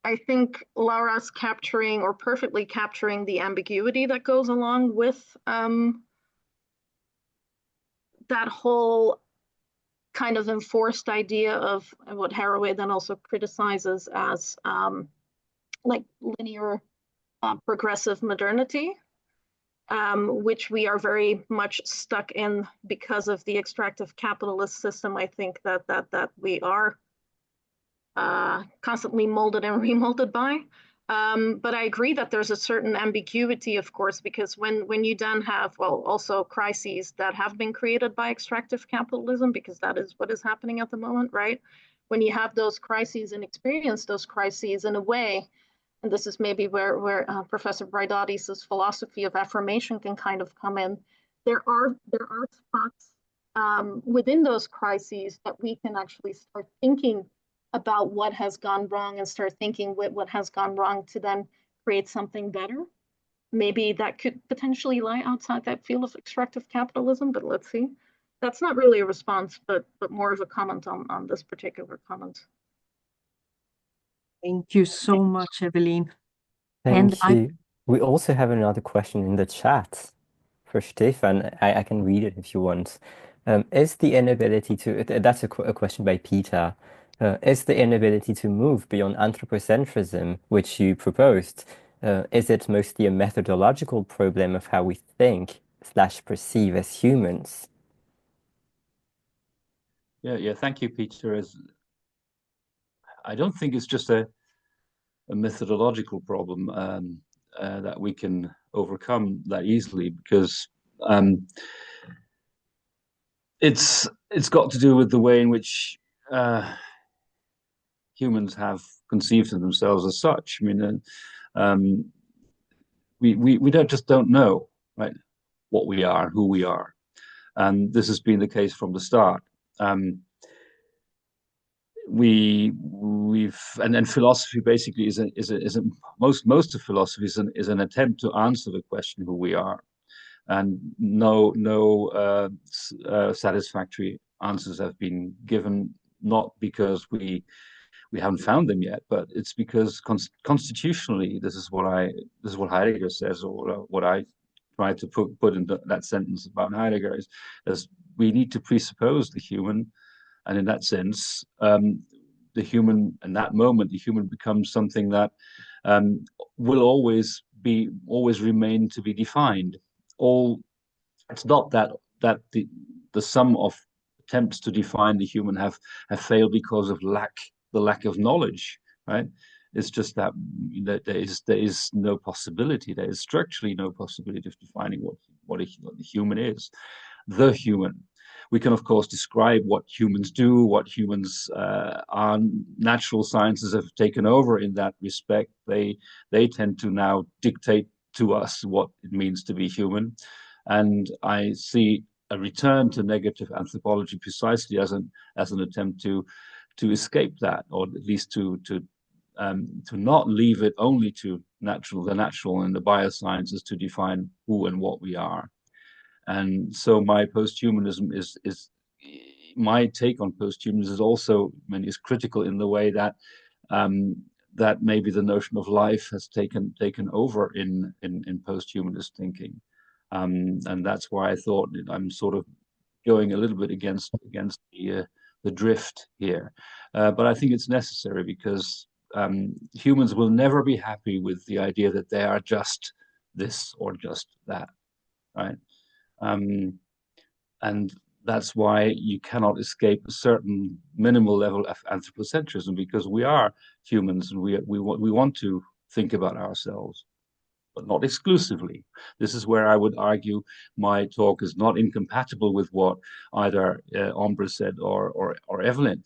I think Laura's capturing or perfectly capturing the ambiguity that goes along with that whole kind of enforced idea of what Haraway then also criticizes as like linear progressive modernity, which we are very much stuck in because of the extractive capitalist system. I think that we are constantly molded and remolded by. But I agree that there's a certain ambiguity, of course, because when you then have, well, also crises that have been created by extractive capitalism, because that is what is happening at the moment, right? When you have those crises and experience those crises in a way, and this is maybe where Professor Braidotti's philosophy of affirmation can kind of come in. There are spots within those crises that we can actually start thinking about what has gone wrong and start thinking what has gone wrong to then create something better. Maybe that could potentially lie outside that field of extractive capitalism, but let's see. That's not really a response, but more of a comment on this particular comment. Thank you so much, Evelien. Thank you. We also have another question in the chat for Stefan. I can read it if you want. Is the inability to, that's a question by Peter, is the inability to move beyond anthropocentrism, which you proposed, is it mostly a methodological problem of how we think / perceive as humans? Yeah, thank you, Peter. I don't think it's just a methodological problem that we can overcome that easily, because It's got to do with the way in which humans have conceived of themselves as such. I mean, we don't know, right, what we are, who we are, and this has been the case from the start. And philosophy basically is most of philosophy is an attempt to answer the question who we are, and no satisfactory answers have been given, not because we haven't found them yet, but it's because constitutionally, this is what Heidegger says, or what I tried to put in that sentence about Heidegger is we need to presuppose the human, and in that sense, the human, in that moment, the human becomes something that will always remain to be defined. It's not that the sum of attempts to define the human have failed because of the lack of knowledge, right? It's just that there is no possibility. There is structurally no possibility of defining what the human is. The human. We can, of course, describe what humans do, what humans are. Natural sciences have taken over in that respect. They tend to now dictate to us what it means to be human. And I see a return to negative anthropology precisely as an attempt to escape that, or at least to not leave it only to the natural and the biosciences to define who and what we are. And so my posthumanism is my take on posthumanism is also is critical in the way that that maybe the notion of life has taken over in posthumanist thinking. And that's why I thought I'm sort of going a little bit against the drift here. But I think it's necessary because humans will never be happy with the idea that they are just this or just that, right? And that's why you cannot escape a certain minimal level of anthropocentrism, because we are humans and we want to think about ourselves, but not exclusively. This is where I would argue my talk is not incompatible with what either Ombre said or Evelien.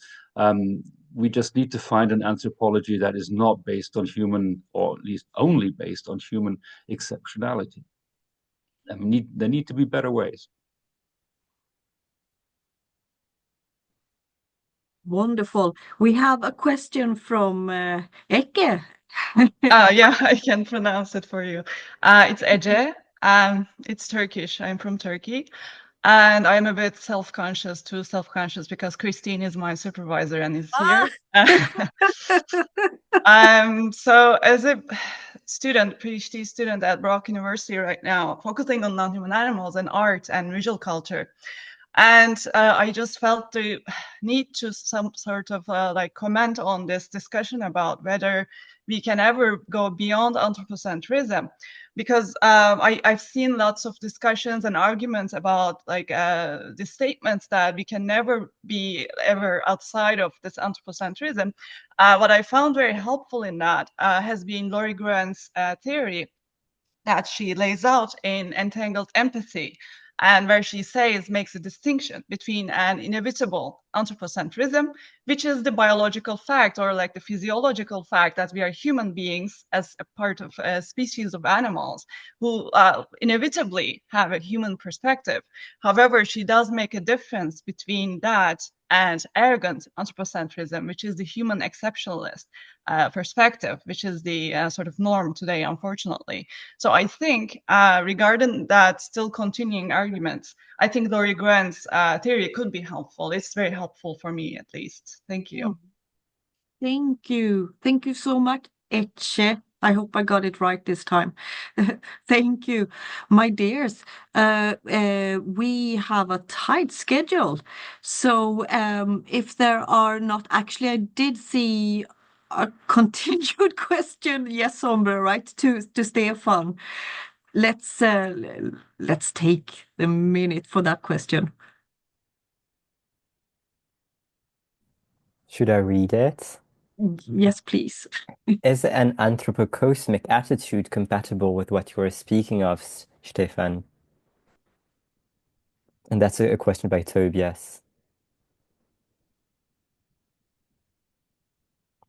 We just need to find an anthropology that is not based on human, or at least only based on human exceptionality. There need to be better ways. Wonderful. We have a question from Eke. Yeah, I can pronounce it for you. It's Ece. It's Turkish. I'm from Turkey. And I'm a bit too self-conscious because Christine is my supervisor and is here. So as a student, PhD student at Brock University right now, focusing on non-human animals and art and visual culture. And I just felt the need to some sort of comment on this discussion about whether we can ever go beyond anthropocentrism, because I've seen lots of discussions and arguments about the statements that we can never be ever outside of this anthropocentrism. What I found very helpful in that has been Laurie Grant's theory that she lays out in Entangled Empathy, and where she makes a distinction between an inevitable anthropocentrism, which is the biological fact or the physiological fact that we are human beings as a part of a species of animals who inevitably have a human perspective. However, she does make a difference between that and arrogant anthropocentrism, which is the human exceptionalist perspective, which is the sort of norm today, unfortunately. So I think regarding that still continuing arguments, I think Laurie Grant's theory could be helpful. It's very helpful for me, at least. Thank you. Thank you. Thank you so much, Ece. I hope I got it right this time. Thank you. My dears, we have a tight schedule. So if there are not, actually, I did see a continued question. Yes, Ombre, right, to Stefan. Let's take the minute for that question. Should I read it? Yes, please. Is an anthropocosmic attitude compatible with what you were speaking of, Stefan? And that's a question by Tobias.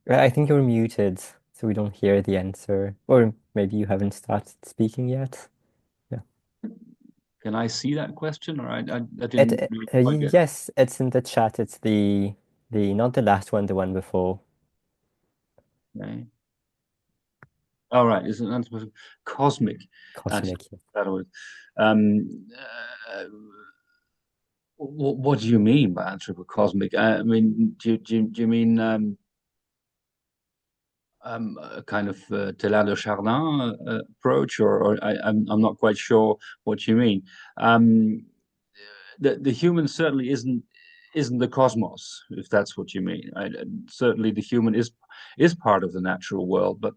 I think you're muted, so we don't hear the answer. Or maybe you haven't started speaking yet. Yeah. Can I see that question? Or I didn't really quite get it. Yes, it's in the chat. It's the not the last one, the one before. Okay. All right, is it cosmic? Cosmic. What do you mean by anthropocosmic? I mean, do you mean a kind of Teilhard de Chardin approach, or I'm not quite sure what you mean. The human certainly isn't the cosmos, if that's what you mean. Certainly, the human is part of the natural world, but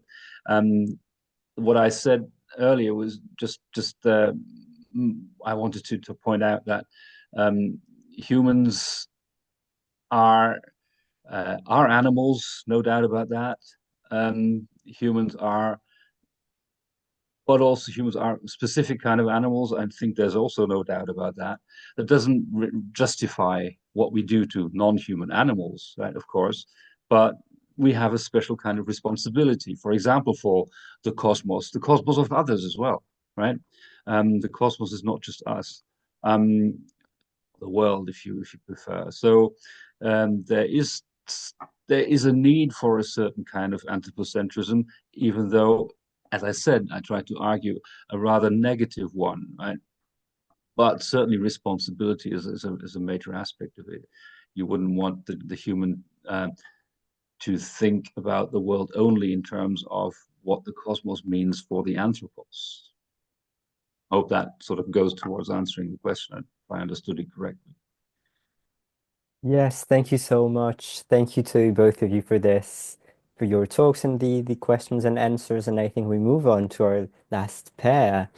what I said earlier was just I wanted to point out that humans are animals, no doubt about that. Humans are specific kind of animals. I think there's also no doubt about that. That doesn't justify what we do to non-human animals, right? Of course, but we have a special kind of responsibility, for example, for the cosmos of others as well, right? The cosmos is not just us, the world, if you prefer. So there is a need for a certain kind of anthropocentrism, even though, as I said, I try to argue a rather negative one, right? But certainly responsibility is a major aspect of it. You wouldn't want the human to think about the world only in terms of what the cosmos means for the anthropos. I hope that sort of goes towards answering the question, if I understood it correctly. Yes, thank you so much. Thank you to both of you for this, for your talks and the questions and answers. And I think we move on to our last pair.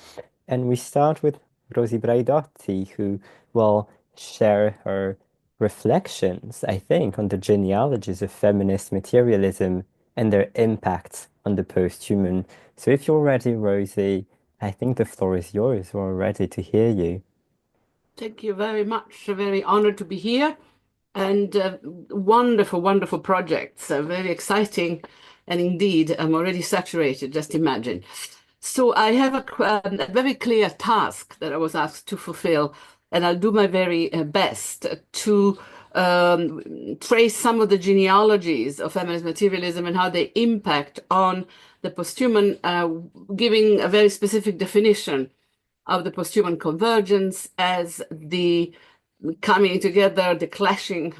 And we start with Rosi Braidotti, who will share her reflections, I think, on the genealogies of feminist materialism and their impact on the posthuman. So if you're ready, Rosi, I think the floor is yours. We're ready to hear you. Thank you very much. Very honored to be here. And wonderful, wonderful projects. Very exciting. And indeed, I'm already saturated, just imagine. So I have a very clear task that I was asked to fulfill, and I'll do my very best to trace some of the genealogies of feminist materialism and how they impact on the posthuman, giving a very specific definition of the posthuman convergence as the coming together, the clashing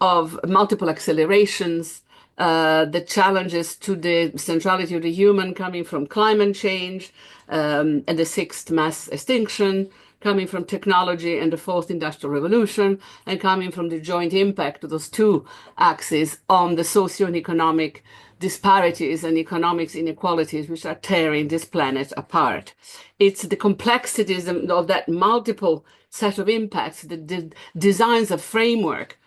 of multiple accelerations, the challenges to the centrality of the human coming from climate change and the sixth mass extinction, coming from technology and the fourth industrial revolution, and coming from the joint impact of those two axes on the socio and economic disparities and economics inequalities which are tearing this planet apart. It's the complexities of that multiple set of impacts that designs a framework,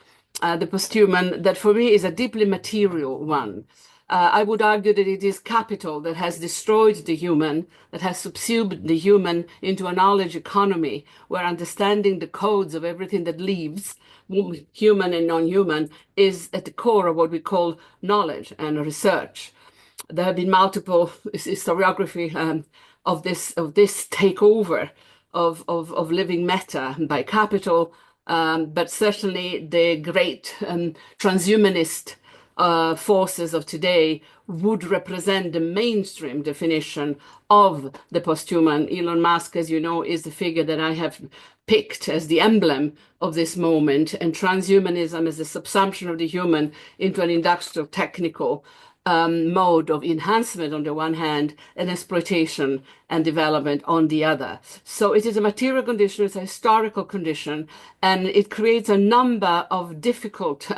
the posthuman, that for me is a deeply material one. I would argue that it is capital that has destroyed the human, that has subsumed the human into a knowledge economy where understanding the codes of everything that lives, human and non-human, is at the core of what we call knowledge and research. There have been multiple historiography of this takeover of living matter by capital, but certainly the great transhumanist forces of today would represent the mainstream definition of the posthuman. Elon Musk, as you know, is the figure that I have picked as the emblem of this moment, and transhumanism is the subsumption of the human into an industrial technical mode of enhancement on the one hand and exploitation and development on the other. So it is a material condition, it's a historical condition, and it creates a number of difficult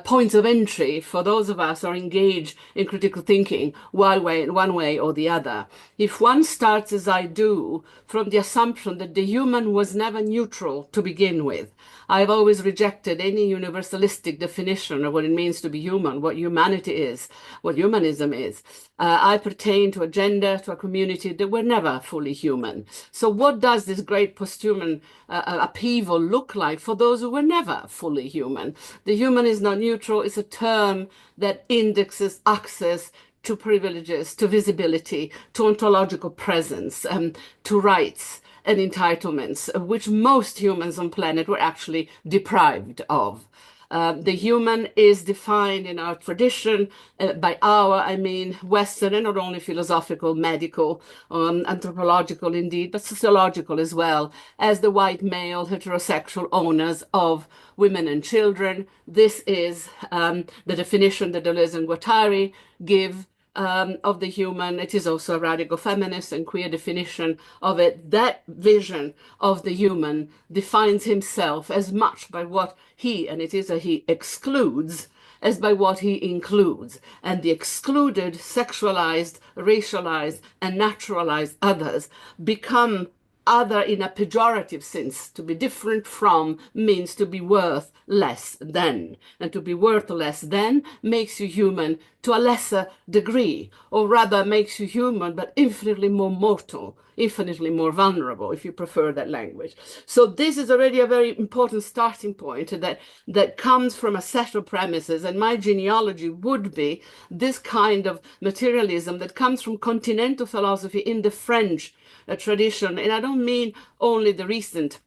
points of entry for those of us who are engaged in critical thinking one way or the other. If one starts, as I do, from the assumption that the human was never neutral to begin with, I've always rejected any universalistic definition of what it means to be human, what humanity is. what humanism is. I pertain to a gender, to a community that were never fully human. So what does this great posthuman upheaval look like for those who were never fully human? The human is not neutral. It's a term that indexes access to privileges, to visibility, to ontological presence, to rights and entitlements, which most humans on planet were actually deprived of. The human is defined in our tradition, by our, I mean Western, and not only philosophical, medical, anthropological indeed, but sociological as well, as the white male heterosexual owners of women and children. This is the definition that Deleuze and Guattari give of the human. It is also a radical feminist and queer definition of it. That vision of the human defines himself as much by what he, and it is a he, excludes as by what he includes. And the excluded, sexualized, racialized, and naturalized others become other in a pejorative sense. To be different from means to be worth less than. And to be worth less than makes you human to a lesser degree, or rather makes you human, but infinitely more mortal, infinitely more vulnerable, if you prefer that language. So this is already a very important starting point that comes from a set of premises. And my genealogy would be this kind of materialism that comes from continental philosophy in the French tradition. And I don't mean only the recent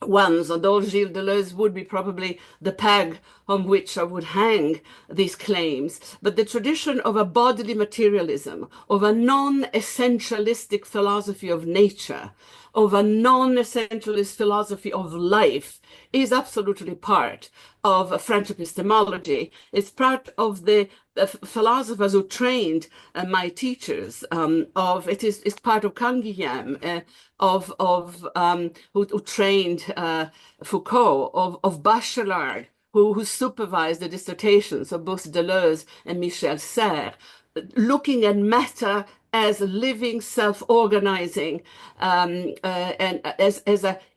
ones, although Gilles Deleuze would be probably the peg on which I would hang these claims, but the tradition of a bodily materialism, of a non-essentialistic philosophy of nature, of a non-essentialist philosophy of life is absolutely part of French epistemology. It's part of the philosophers who trained my teachers. It's part of Canguilhem, who trained Foucault, of Bachelard, who supervised the dissertations of both Deleuze and Michel Serres, looking at matter as living, self-organizing, and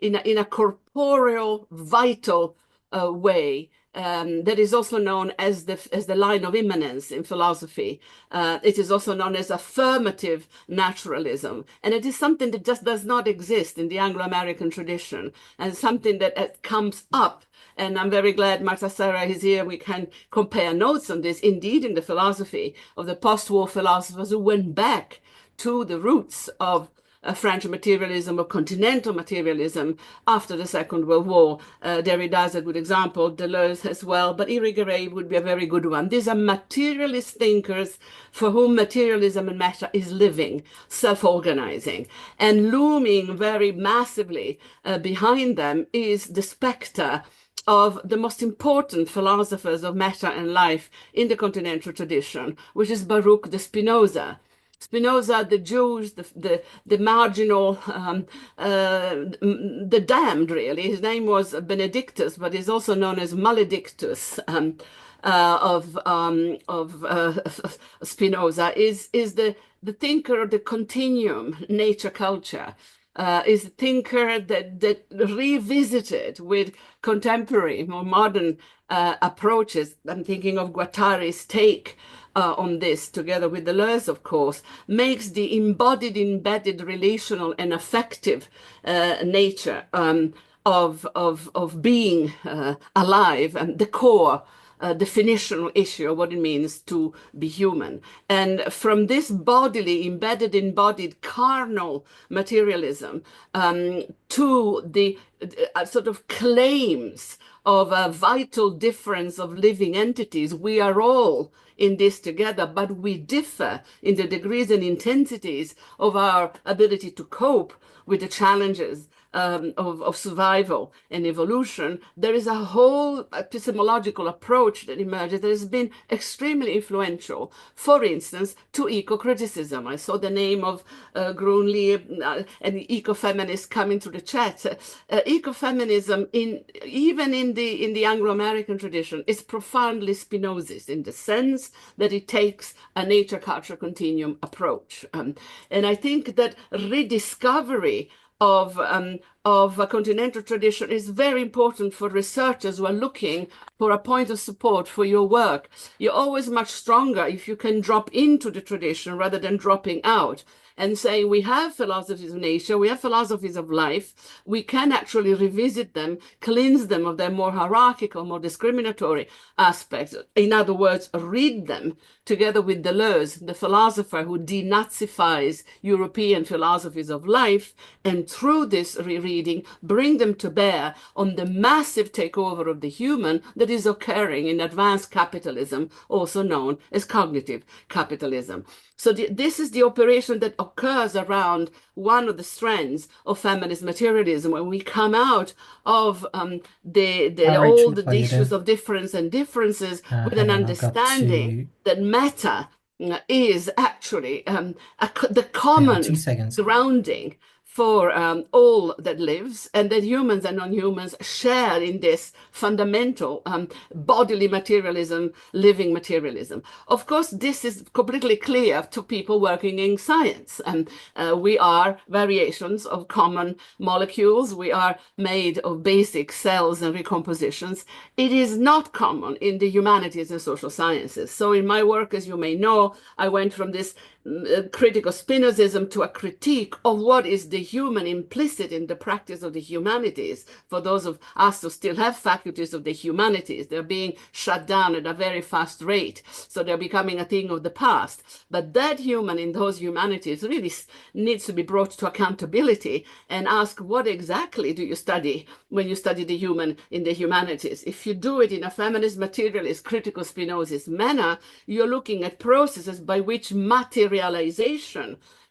in a corporeal, vital way. That is also known as the line of immanence in philosophy. It is also known as affirmative naturalism. And it is something that just does not exist in the Anglo-American tradition, and something that comes up. And I'm very glad Marta Sarah is here. We can compare notes on this. Indeed, in the philosophy of the post-war philosophers who went back to the roots of French materialism or continental materialism after the Second World War. Derrida is a good example, Deleuze as well, but Irigaray would be a very good one. These are materialist thinkers for whom materialism and matter is living, self-organizing, and looming very massively behind them is the specter of the most important philosophers of matter and life in the continental tradition, which is Baruch de Spinoza. Spinoza, the Jews, the marginal, the damned, really. His name was Benedictus, but he's also known as Maledictus of Spinoza. Is the thinker of the continuum, nature culture. Is a thinker that revisited with contemporary, more modern approaches. I'm thinking of Guattari's take on this, together with Deleuze, of course, makes the embodied, embedded, relational, and affective nature of being alive and the core definitional issue of what it means to be human. And from this bodily, embedded, embodied, carnal materialism to the sort of claims of a vital difference of living entities, we are all in this together, but we differ in the degrees and intensities of our ability to cope with the challenges of survival and evolution. There is a whole epistemological approach that emerges that has been extremely influential, for instance, to eco-criticism. I saw the name of Grunli, an eco-feminist, coming to the chat. Ecofeminism, even in the Anglo-American tradition, is profoundly Spinozist in the sense that it takes a nature-culture continuum approach. And I think that rediscovery of a continental tradition is very important for researchers who are looking for a point of support for your work. You're always much stronger if you can drop into the tradition rather than dropping out and saying, we have philosophies of nature, we have philosophies of life, we can actually revisit them, cleanse them of their more hierarchical, more discriminatory aspects. In other words, read them together with Deleuze, the philosopher who denazifies European philosophies of life, and through this rereading, bring them to bear on the massive takeover of the human that is occurring in advanced capitalism, also known as cognitive capitalism. So this is the operation that occurs around one of the strands of feminist materialism, when we come out of all the issues of difference and differences with an understanding that matter is actually the common grounding for all that lives, and that humans and non-humans share in this fundamental bodily materialism, living materialism. Of course, this is completely clear to people working in science. We are variations of common molecules. We are made of basic cells and recompositions. It is not common in the humanities and social sciences. So in my work, as you may know, I went from this critical Spinozism to a critique of what is the human implicit in the practice of the humanities. For those of us who still have faculties of the humanities, they're being shut down at a very fast rate. So they're becoming a thing of the past. But that human in those humanities really needs to be brought to accountability and ask, what exactly do you study when you study the human in the humanities? If you do it in a feminist, materialist, critical Spinozist manner, you're looking at processes by which materialization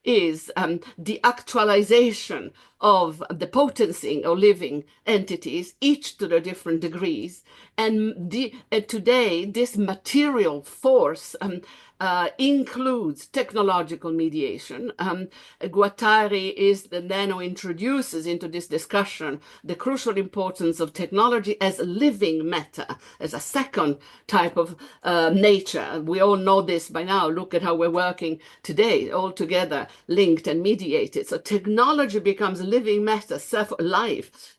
is the actualization of the potency of living entities, each to their different degrees. And today, this material force includes technological mediation. Guattari then introduces into this discussion the crucial importance of technology as living matter, as a second type of nature. We all know this by now. Look at how we're working today, all together, linked and mediated. So technology becomes living matter, self-life,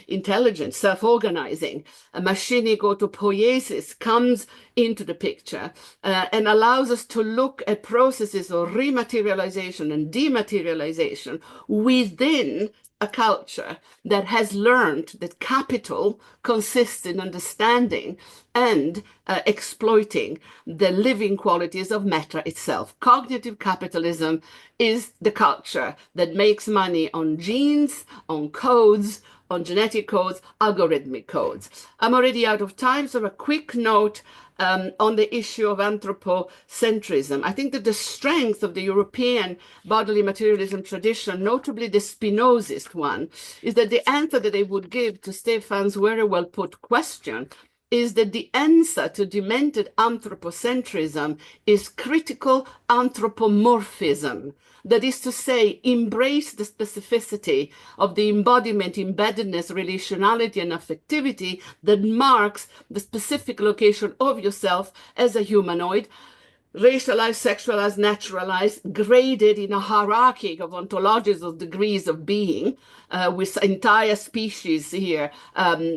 intelligent, self-organizing. A machinic autopoiesis comes into the picture and allows us to look at processes of rematerialization and dematerialization within a culture that has learned that capital consists in understanding and exploiting the living qualities of matter itself. Cognitive capitalism is the culture that makes money on genes, on codes, on genetic codes, algorithmic codes. I'm already out of time, so a quick note on the issue of anthropocentrism. I think that the strength of the European bodily materialism tradition, notably the Spinozist one, is that the answer that they would give to Stefan's very well put question is that the answer to demented anthropocentrism is critical anthropomorphism. That is to say, embrace the specificity of the embodiment, embeddedness, relationality, and affectivity that marks the specific location of yourself as a humanoid, racialized, sexualized, naturalized, graded in a hierarchy of ontologies of degrees of being, with entire species here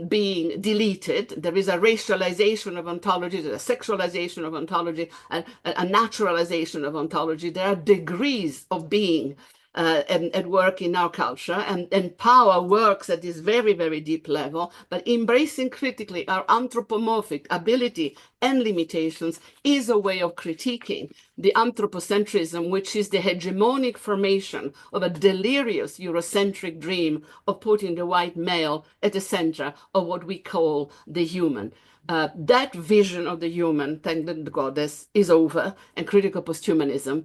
being deleted. There is a racialization of ontology, a sexualization of ontology, and a naturalization of ontology. There are degrees of being at work in our culture, and power works at this very, very deep level, but embracing critically our anthropomorphic ability and limitations is a way of critiquing the anthropocentrism, which is the hegemonic formation of a delirious Eurocentric dream of putting the white male at the center of what we call the human. That vision of the human, thank the goddess, is over, and critical posthumanism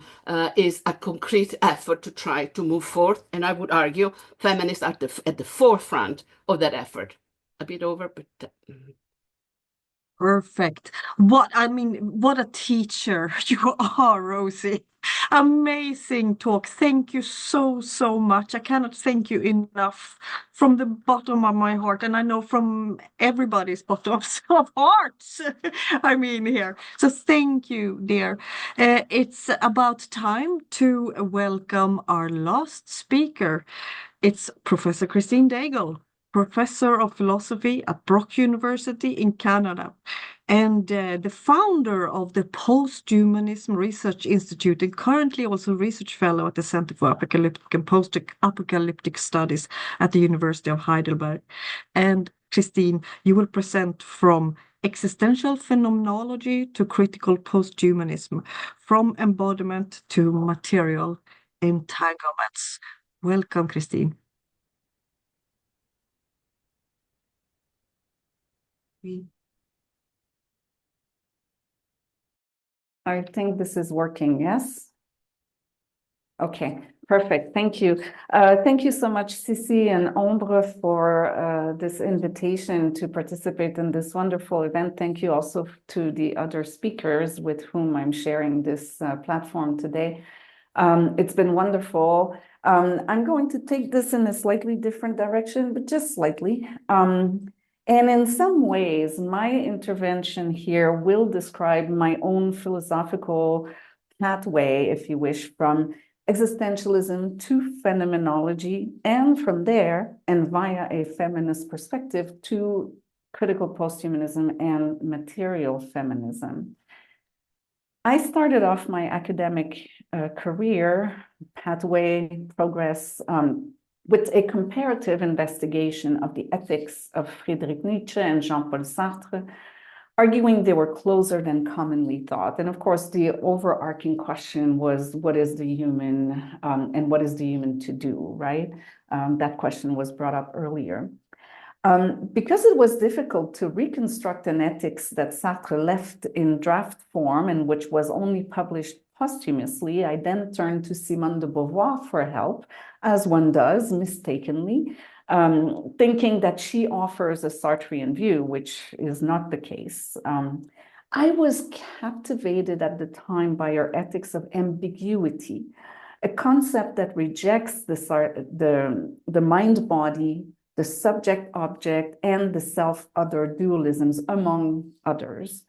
is a concrete effort to try to move forth. And I would argue feminists are at the forefront of that effort. A bit over, but... Perfect. What a teacher you are, Rosi. Amazing talk. Thank you so much. I cannot thank you enough from the bottom of my heart, and I know from everybody's bottoms of hearts. I mean here. So thank you, dear. It's about time to welcome our last speaker. It's Professor Christine Daigle, Professor of Philosophy at Brock University in Canada, and the founder of the Posthumanism Research Institute, and currently also research fellow at the Center for Apocalyptic and Post-Apocalyptic Studies at the University of Heidelberg. And Christine, you will present from existential phenomenology to critical posthumanism, from embodiment to material entanglements. Welcome, Christine. I think this is working, yes? Okay, perfect. Thank you. Thank you so much, Sissi and Ombre, for this invitation to participate in this wonderful event. Thank you also to the other speakers with whom I'm sharing this platform today. It's been wonderful. I'm going to take this in a slightly different direction, but just slightly. And in some ways, my intervention here will describe my own philosophical pathway, if you wish, from existentialism to phenomenology, and from there, and via a feminist perspective, to critical posthumanism and material feminism. I started off my academic career pathway progress with a comparative investigation of the ethics of Friedrich Nietzsche and Jean-Paul Sartre, arguing they were closer than commonly thought. And of course, the overarching question was, what is the human and what is the human to do, right? That question was brought up earlier. Because it was difficult to reconstruct an ethics that Sartre left in draft form and which was only published posthumously, I then turned to Simone de Beauvoir for help, as one does mistakenly, thinking that she offers a Sartrean view, which is not the case. I was captivated at the time by her ethics of ambiguity, a concept that rejects the mind-body, the subject-object, and the self-other dualisms, among others.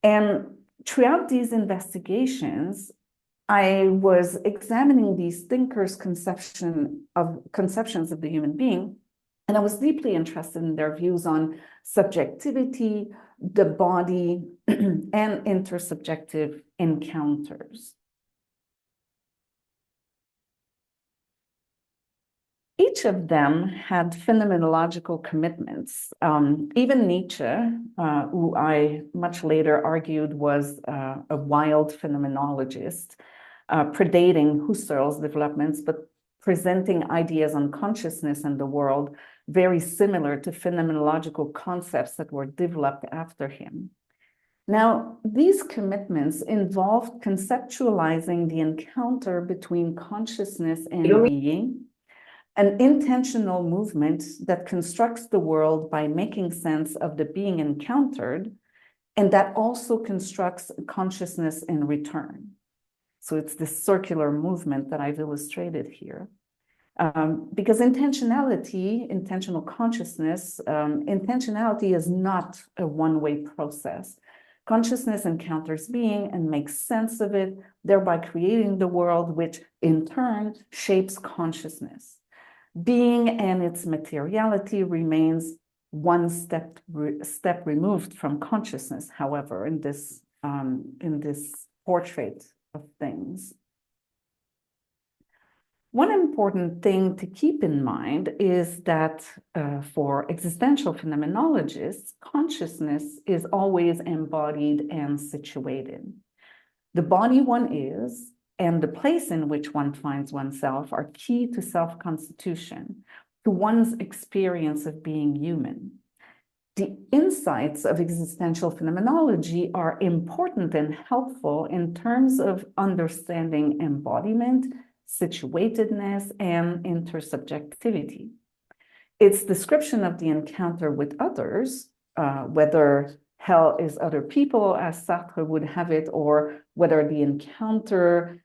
And throughout these investigations, I was examining these thinkers' conceptions of the human being, and I was deeply interested in their views on subjectivity, the body, and intersubjective encounters. Each of them had phenomenological commitments. Even Nietzsche, who I much later argued was a wild phenomenologist, predating Husserl's developments, but presenting ideas on consciousness and the world very similar to phenomenological concepts that were developed after him. Now, these commitments involved conceptualizing the encounter between consciousness and being, an intentional movement that constructs the world by making sense of the being encountered, and that also constructs consciousness in return. So it's this circular movement that I've illustrated here. Because intentional consciousness, intentionality is not a one-way process. Consciousness encounters being and makes sense of it, thereby creating the world, which in turn shapes consciousness. Being and its materiality remains one step removed from consciousness, however, in this portrait of things. One important thing to keep in mind is that for existential phenomenologists, consciousness is always embodied and situated. The body one is, and the place in which one finds oneself are key to self-constitution, to one's experience of being human. The insights of existential phenomenology are important and helpful in terms of understanding embodiment, situatedness, and intersubjectivity. Its description of the encounter with others, whether hell is other people, as Sartre would have it, or whether the encounter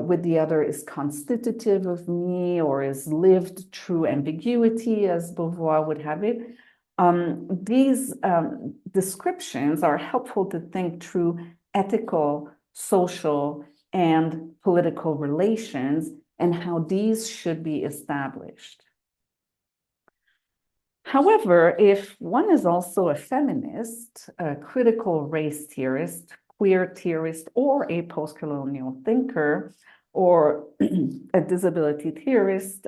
with the other is constitutive of me or is lived through ambiguity, as Beauvoir would have it. These descriptions are helpful to think through ethical, social, and political relations and how these should be established. However, if one is also a feminist, a critical race theorist, queer theorist, or a post-colonial thinker, or a disability theorist,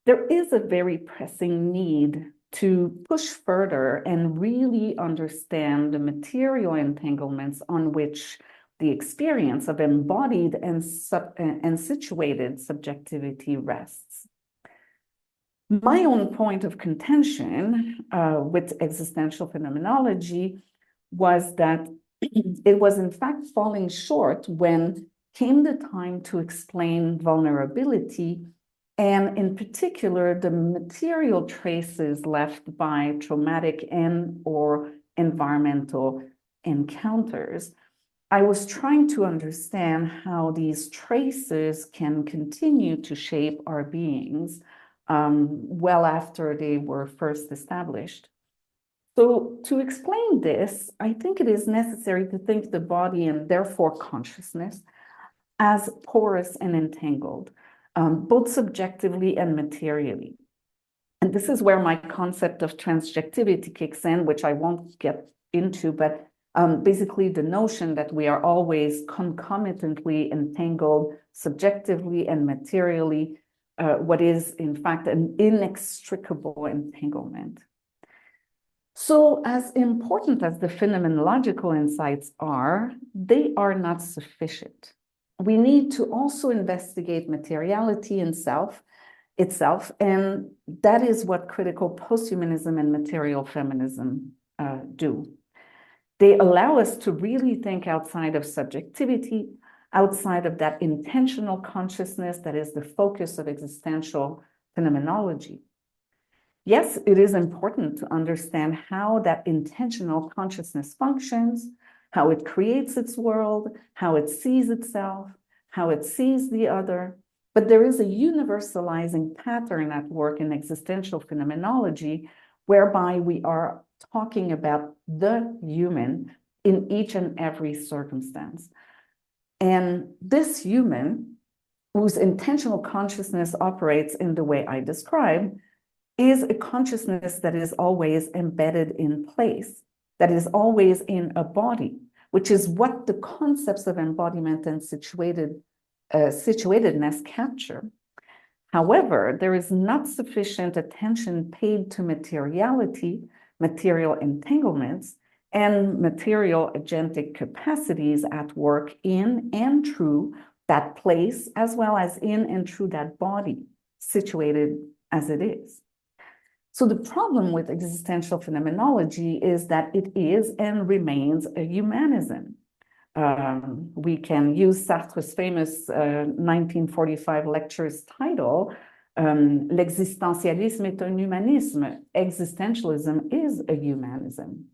there is a very pressing need to push further and really understand the material entanglements on which the experience of embodied and situated subjectivity rests. My own point of contention with existential phenomenology was that it was in fact falling short when came the time to explain vulnerability, and in particular, the material traces left by traumatic and/or environmental encounters. I was trying to understand how these traces can continue to shape our beings well after they were first established. So to explain this, I think it is necessary to think the body and therefore consciousness as porous and entangled, both subjectively and materially. And this is where my concept of transjectivity kicks in, which I won't get into, but basically the notion that we are always concomitantly entangled subjectively and materially, what is in fact an inextricable entanglement. So as important as the phenomenological insights are, they are not sufficient. We need to also investigate materiality itself, and that is what critical posthumanism and material feminism do. They allow us to really think outside of subjectivity, outside of that intentional consciousness that is the focus of existential phenomenology. Yes, it is important to understand how that intentional consciousness functions, how it creates its world, how it sees itself, how it sees the other. But there is a universalizing pattern at work in existential phenomenology whereby we are talking about the human in each and every circumstance. And this human, whose intentional consciousness operates in the way I described, is a consciousness that is always embedded in place, that is always in a body, which is what the concepts of embodiment and situatedness capture. However, there is not sufficient attention paid to materiality, material entanglements, and material agentic capacities at work in and through that place, as well as in and through that body, situated as it is. So the problem with existential phenomenology is that it is and remains a humanism. We can use Sartre's famous 1945 lecture's title, L'existentialisme est un humanisme. Existentialism is a humanism.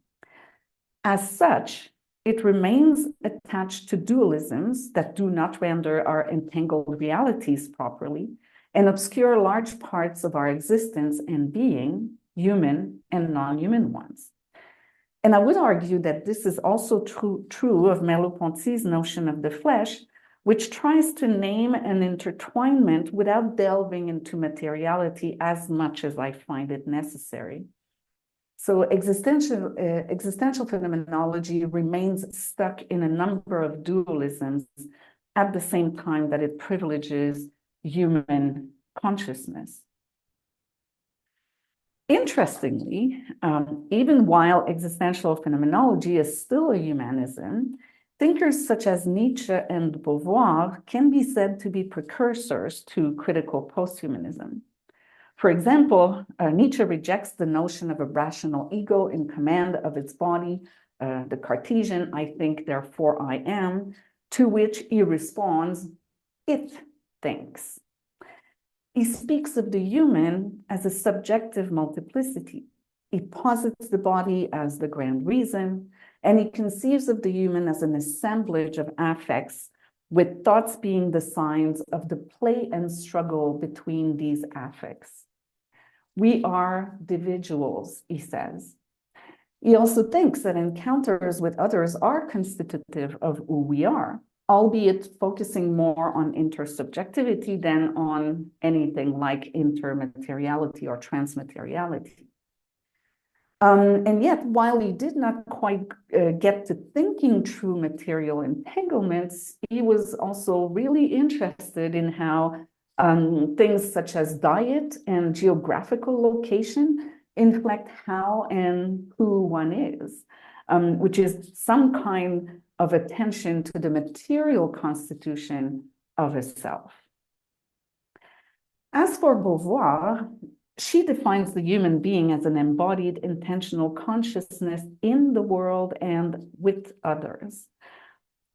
As such, it remains attached to dualisms that do not render our entangled realities properly and obscure large parts of our existence and being, human and non-human ones. And I would argue that this is also true of Merleau-Ponty's notion of the flesh, which tries to name an intertwinement without delving into materiality as much as I find it necessary. So existential phenomenology remains stuck in a number of dualisms at the same time that it privileges human consciousness. Interestingly, even while existential phenomenology is still a humanism, thinkers such as Nietzsche and Beauvoir can be said to be precursors to critical posthumanism. For example, Nietzsche rejects the notion of a rational ego in command of its body, the Cartesian I think, therefore I am, to which he responds, it thinks. He speaks of the human as a subjective multiplicity. He posits the body as the grand reason, and he conceives of the human as an assemblage of affects with thoughts being the signs of the play and struggle between these affects. We are individuals, he says. He also thinks that encounters with others are constitutive of who we are, albeit focusing more on intersubjectivity than on anything like intermateriality or transmateriality. And yet, while he did not quite get to thinking through material entanglements, he was also really interested in how things such as diet and geographical location inflect how and who one is, which is some kind of attention to the material constitution of a self. As for Beauvoir, she defines the human being as an embodied intentional consciousness in the world and with others.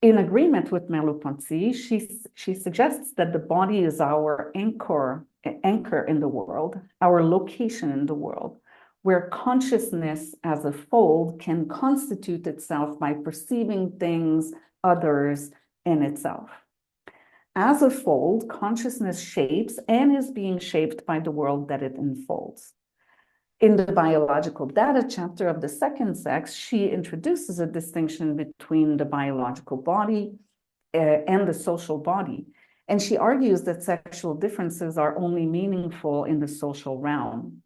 In agreement with Merleau-Ponty, she suggests that the body is our anchor in the world, our location in the world, where consciousness as a fold can constitute itself by perceiving things, others, and itself. As a fold, consciousness shapes and is being shaped by the world that it unfolds. In the biological data chapter of The Second Sex, she introduces a distinction between the biological body and the social body. And she argues that sexual differences are only meaningful in the social realm.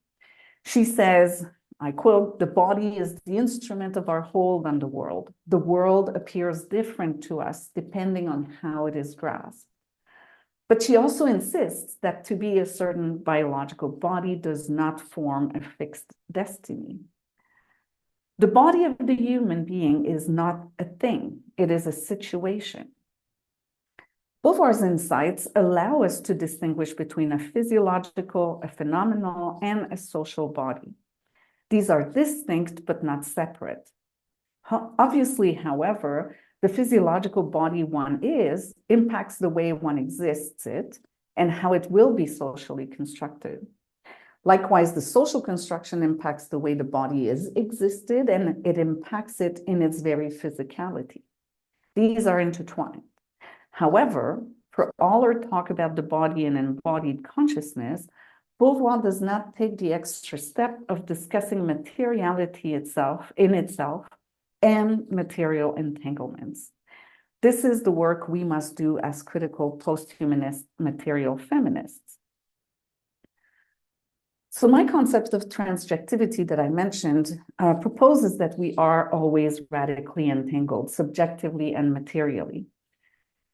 She says, I quote, "The body is the instrument of our hold on the world. The world appears different to us depending on how it is grasped." But she also insists that to be a certain biological body does not form a fixed destiny. The body of the human being is not a thing, it is a situation. Beauvoir's insights allow us to distinguish between a physiological, a phenomenal, and a social body. These are distinct but not separate. Obviously, however, the physiological body one is impacts the way one exists it and how it will be socially constructed. Likewise, the social construction impacts the way the body is existed and it impacts it in its very physicality. These are intertwined. However, for all our talk about the body and embodied consciousness, Beauvoir does not take the extra step of discussing materiality itself and material entanglements. This is the work we must do as critical posthumanist material feminists. So my concept of transjectivity that I mentioned proposes that we are always radically entangled, subjectively and materially.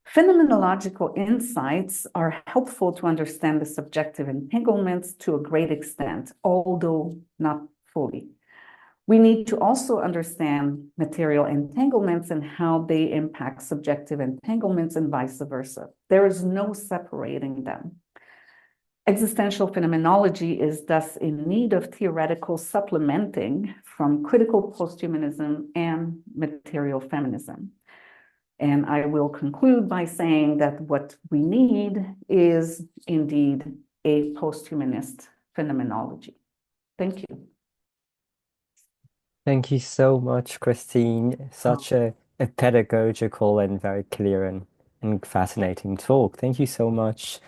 Phenomenological insights are helpful to understand the subjective entanglements to a great extent, although not fully. We need to also understand material entanglements and how they impact subjective entanglements and vice versa. There is no separating them. Existential phenomenology is thus in need of theoretical supplementing from critical posthumanism and material feminism. And I will conclude by saying that what we need is indeed a posthumanist phenomenology. Thank you. Thank you so much, Christine. Such a pedagogical and very clear and fascinating talk. Thank you so much.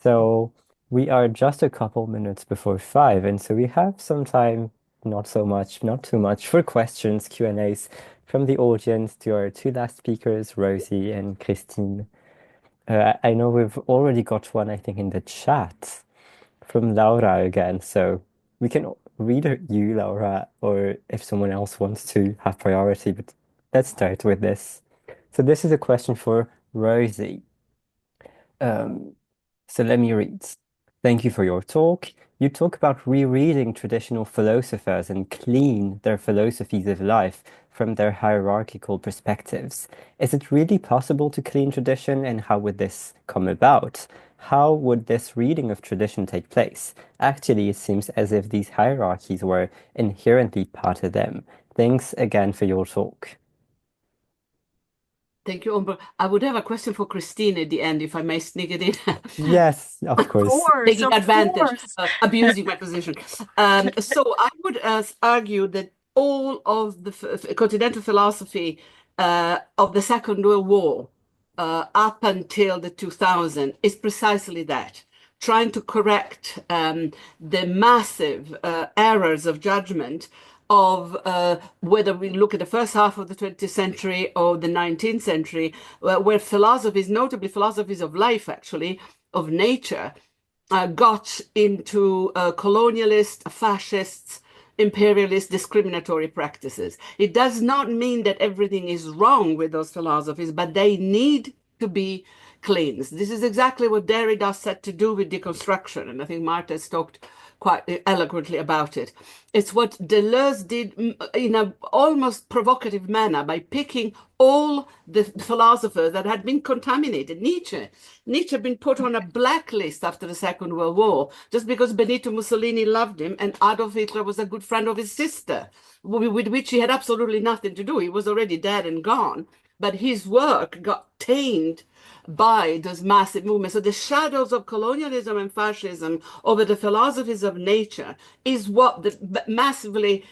So we are just a couple minutes before 5, and so we have some time, not too much, for questions, Q&As from the audience to our two last speakers, Rosi and Christine. I know we've already got one, I think, in the chat from Laura again, so we can read you, Laura, or if someone else wants to have priority, but let's start with this. So this is a question for Rosi. So let me read. Thank you for your talk. You talk about rereading traditional philosophers and clean their philosophies of life from their hierarchical perspectives. Is it really possible to clean tradition, and how would this come about? How would this reading of tradition take place? Actually, it seems as if these hierarchies were inherently part of them. Thanks again for your talk. Thank you, Ombre. I would have a question for Christine at the end, if I may sneak it in. Yes, of course. Taking advantage, abusing my position. So I would argue that all of the continental philosophy of the Second World War up until the 2000s is precisely that, trying to correct the massive errors of judgment of whether we look at the first half of the 20th century or the 19th century, where philosophies, notably philosophies of life, actually, of nature, got into colonialist, fascist, imperialist, discriminatory practices. It does not mean that everything is wrong with those philosophies, but they need to be cleansed. This is exactly what Derrida said to do with deconstruction, and I think Marta has talked quite eloquently about it. It's what Deleuze did in an almost provocative manner by picking all the philosophers that had been contaminated. Nietzsche had been put on a blacklist after the Second World War just because Benito Mussolini loved him and Adolf Hitler was a good friend of his sister, with which he had absolutely nothing to do. He was already dead and gone, but his work got tainted by those massive movements. So the shadows of colonialism and fascism over the philosophies of nature is what the massively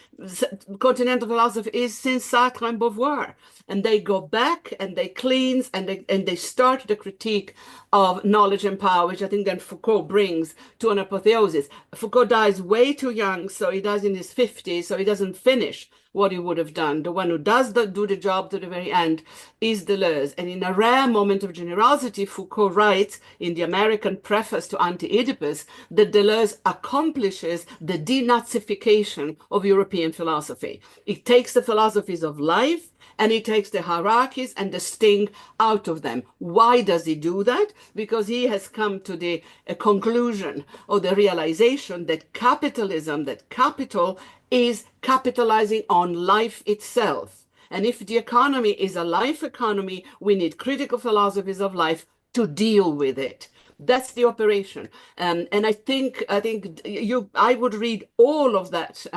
continental philosophy is since Sartre and Beauvoir. And they go back and they cleanse and they start the critique of knowledge and power, which I think then Foucault brings to an apotheosis. Foucault dies way too young, so he dies in his 50s, so he doesn't finish what he would have done. The one who does do the job to the very end is Deleuze. And in a rare moment of generosity, Foucault writes in the American preface to Anti-Oedipus that Deleuze accomplishes the denazification of European philosophy. It takes the philosophies of life and he takes the hierarchies and the sting out of them. Why does he do that? Because he has come to the conclusion or the realization that capitalism, that capital is capitalizing on life itself. And if the economy is a life economy, we need critical philosophies of life to deal with it. That's the operation. And I think I would read all of that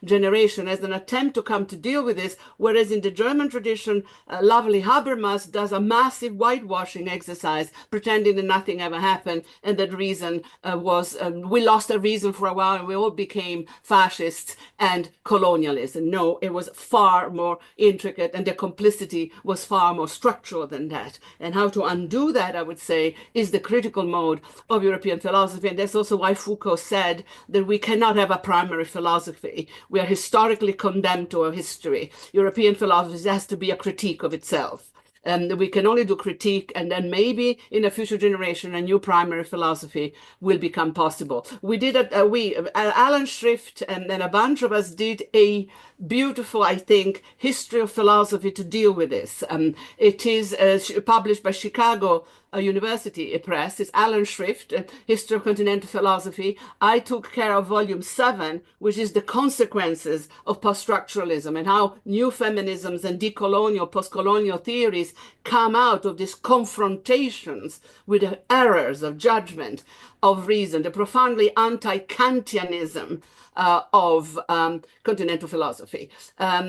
generation as an attempt to come to deal with this, whereas in the German tradition, lovely Habermas does a massive whitewashing exercise, pretending that nothing ever happened, and that reason was, we lost a reason for a while, and we all became fascists and colonialists. And no, it was far more intricate, and the complicity was far more structural than that. And how to undo that, I would say, is the critical mode of European philosophy. And that's also why Foucault said that we cannot have a primary philosophy. We are historically condemned to our history. European philosophy has to be a critique of itself. We can only do critique, and then maybe in a future generation, a new primary philosophy will become possible. We did Alan Schrift and then a bunch of us did a beautiful, I think, history of philosophy to deal with this. It is published by Chicago University Press. It's Alan Schrift, History of Continental Philosophy. I took care of volume 7, which is the consequences of post-structuralism and how new feminisms and decolonial, post-colonial theories come out of these confrontations with the errors of judgment, of reason, the profoundly anti-Kantianism of continental philosophy.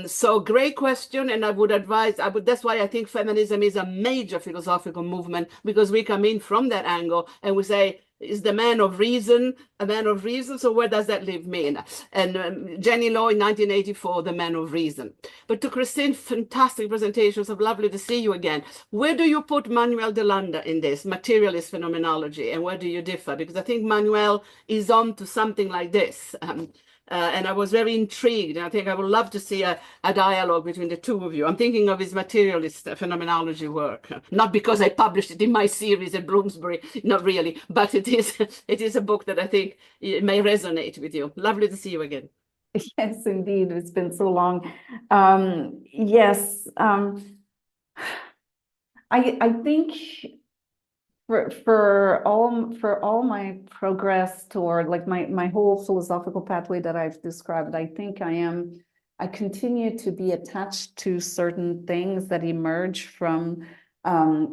So great question, and I would advise, that's why I think feminism is a major philosophical movement, because we come in from that angle and we say, is the man of reason a man of reason? So where does that leave me? And Jenny Law in 1984, the man of reason. But to Christine, fantastic presentations. So lovely to see you again. Where do you put Manuel de Landa in this materialist phenomenology, and where do you differ? Because I think Manuel is on to something like this. And I was very intrigued, and I think I would love to see a dialogue between the two of you. I'm thinking of his materialist phenomenology work, not because I published it in my series at Bloomsbury, not really, but it is a book that I think it may resonate with you. Lovely to see you again. Yes, indeed. It's been so long. Yes, I think for all my progress toward like my whole philosophical pathway that I've described, I think I continue to be attached to certain things that emerge from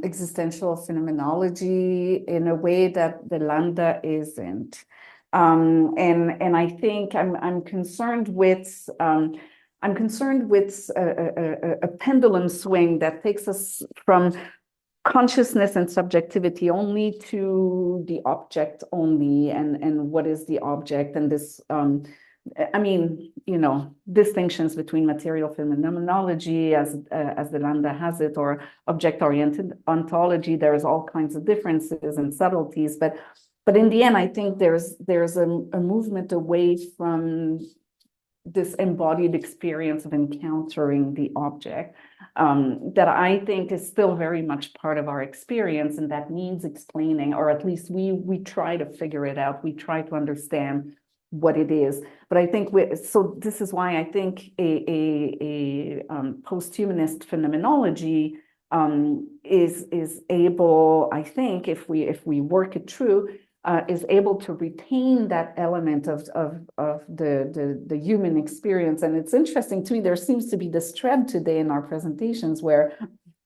existential phenomenology in a way that the Landa isn't. And I think I'm concerned with a pendulum swing that takes us from consciousness and subjectivity only to the object only, and what is the object, and this I mean, distinctions between material phenomenology as the Lambda has it, or object-oriented ontology. There's all kinds of differences and subtleties, but in the end, I think there's a movement away from this embodied experience of encountering the object that I think is still very much part of our experience, and that needs explaining, or at least we try to figure it out. We try to understand what it is. But I think so this is why I think a posthumanist phenomenology is able, I think, if we work it through, is able to retain that element of the human experience. And it's interesting to me, there seems to be this thread today in our presentations where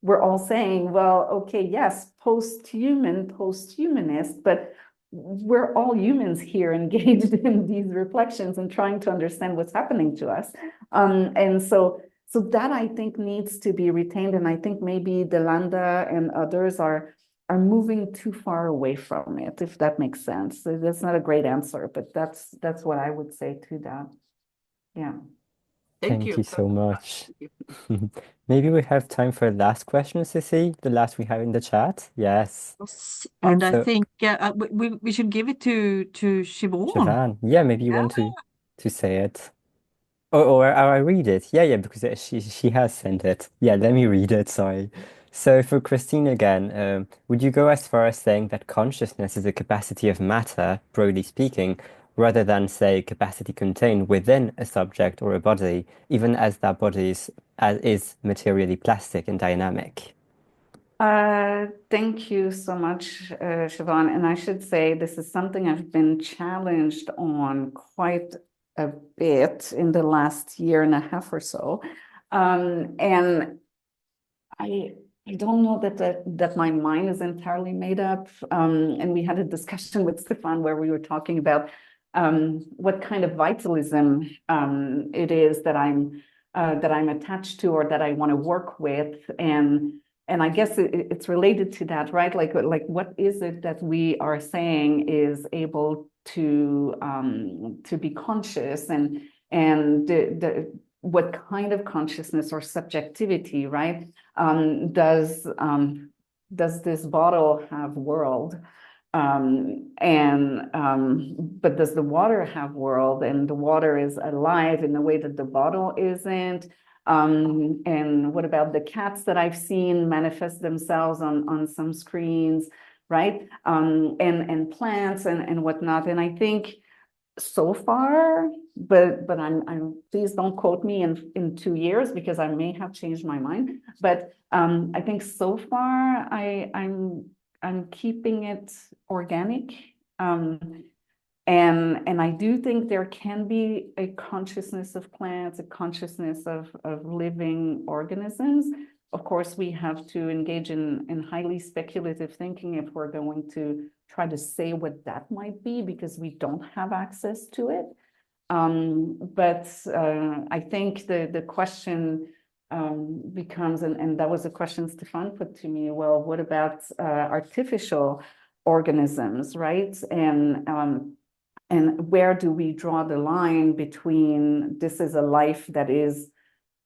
we're all saying, well, okay, yes, posthuman, posthumanist, but we're all humans here engaged in these reflections and trying to understand what's happening to us. And so that I think needs to be retained. And I think maybe the Landa and others are moving too far away from it, if that makes sense. So that's not a great answer, but that's what I would say to that. Yeah. Thank you so much. Maybe we have time for a last question, Sissy, the last we have in the chat. Yes. And I think we should give it to Siobhan. Siobhan, yeah, maybe you want to say it. Or I read it. Yeah, because she has sent it. Yeah, let me read it, sorry. So for Christine again, would you go as far as saying that consciousness is a capacity of matter, broadly speaking, rather than, say, capacity contained within a subject or a body, even as that body is materially plastic and dynamic? Thank you so much, Siobhan. And I should say this is something I've been challenged on quite a bit in the last year and a half or so. And I don't know that my mind is entirely made up. And we had a discussion with Stefan where we were talking about what kind of vitalism it is that I'm attached to, or that I want to work with, and I guess it's related to that, right? Like what is it that we are saying is able to be conscious, and what kind of consciousness or subjectivity, right? Does this bottle have world? But does the water have world? And the water is alive in the way that the bottle isn't. And what about the cats that I've seen manifest themselves on some screens, right? And plants and whatnot. And I think so far, but I'm please don't quote me in 2 years, because I may have changed my mind. But I think so far I'm keeping it organic. And I do think there can be a consciousness of plants, a consciousness of living organisms. Of course, we have to engage in highly speculative thinking if we're going to try to say what that might be, because we don't have access to it. But I think the question becomes, and that was a question Stefan put to me, well, what about artificial organisms, right? And where do we draw the line between this is a life that is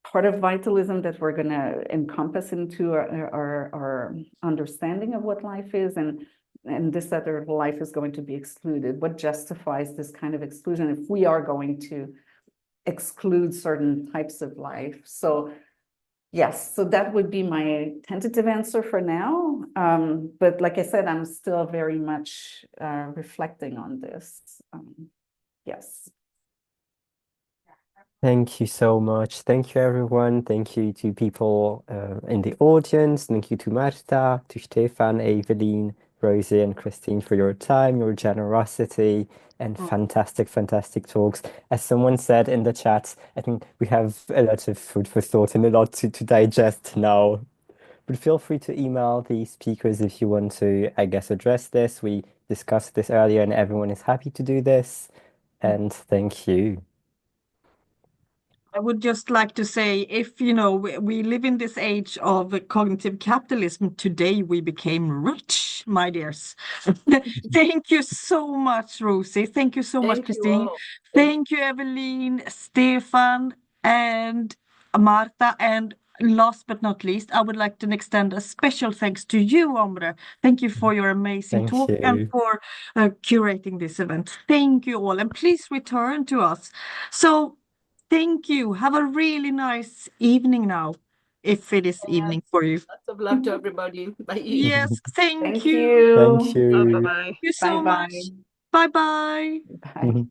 part of vitalism that we're going to encompass into our understanding of what life is, and this other life is going to be excluded? What justifies this kind of exclusion if we are going to exclude certain types of life? So yes, so that would be my tentative answer for now. But like I said, I'm still very much reflecting on this. Yes. Thank you so much. Thank you, everyone. Thank you to people in the audience. Thank you to Marta, to Stefan, Evelien, Rosi, and Christine for your time, your generosity, and fantastic talks. As someone said in the chat, I think we have a lot of food for thought and a lot to digest now. But feel free to email the speakers if you want to, I guess, address this. We discussed this earlier and everyone is happy to do this. And thank you. I would just like to say, if we live in this age of cognitive capitalism, today we became rich, my dears. Thank you so much, Rosi. Thank you so much, Thank you Christine. all. Thank you, Evelien, Stefan, and Marta. And last but not least, I would like to extend a special thanks to you, Ombre. Thank you for your amazing Thank talk you. and for curating this event. Thank you all. And please return to us. So, thank you. Have a really nice evening now, if it is evening for you. Lots of love to everybody. Bye. Yes, thank Thank you. you. Thank you. Bye-bye. Thank you so Bye-bye. much. Bye-bye. Bye.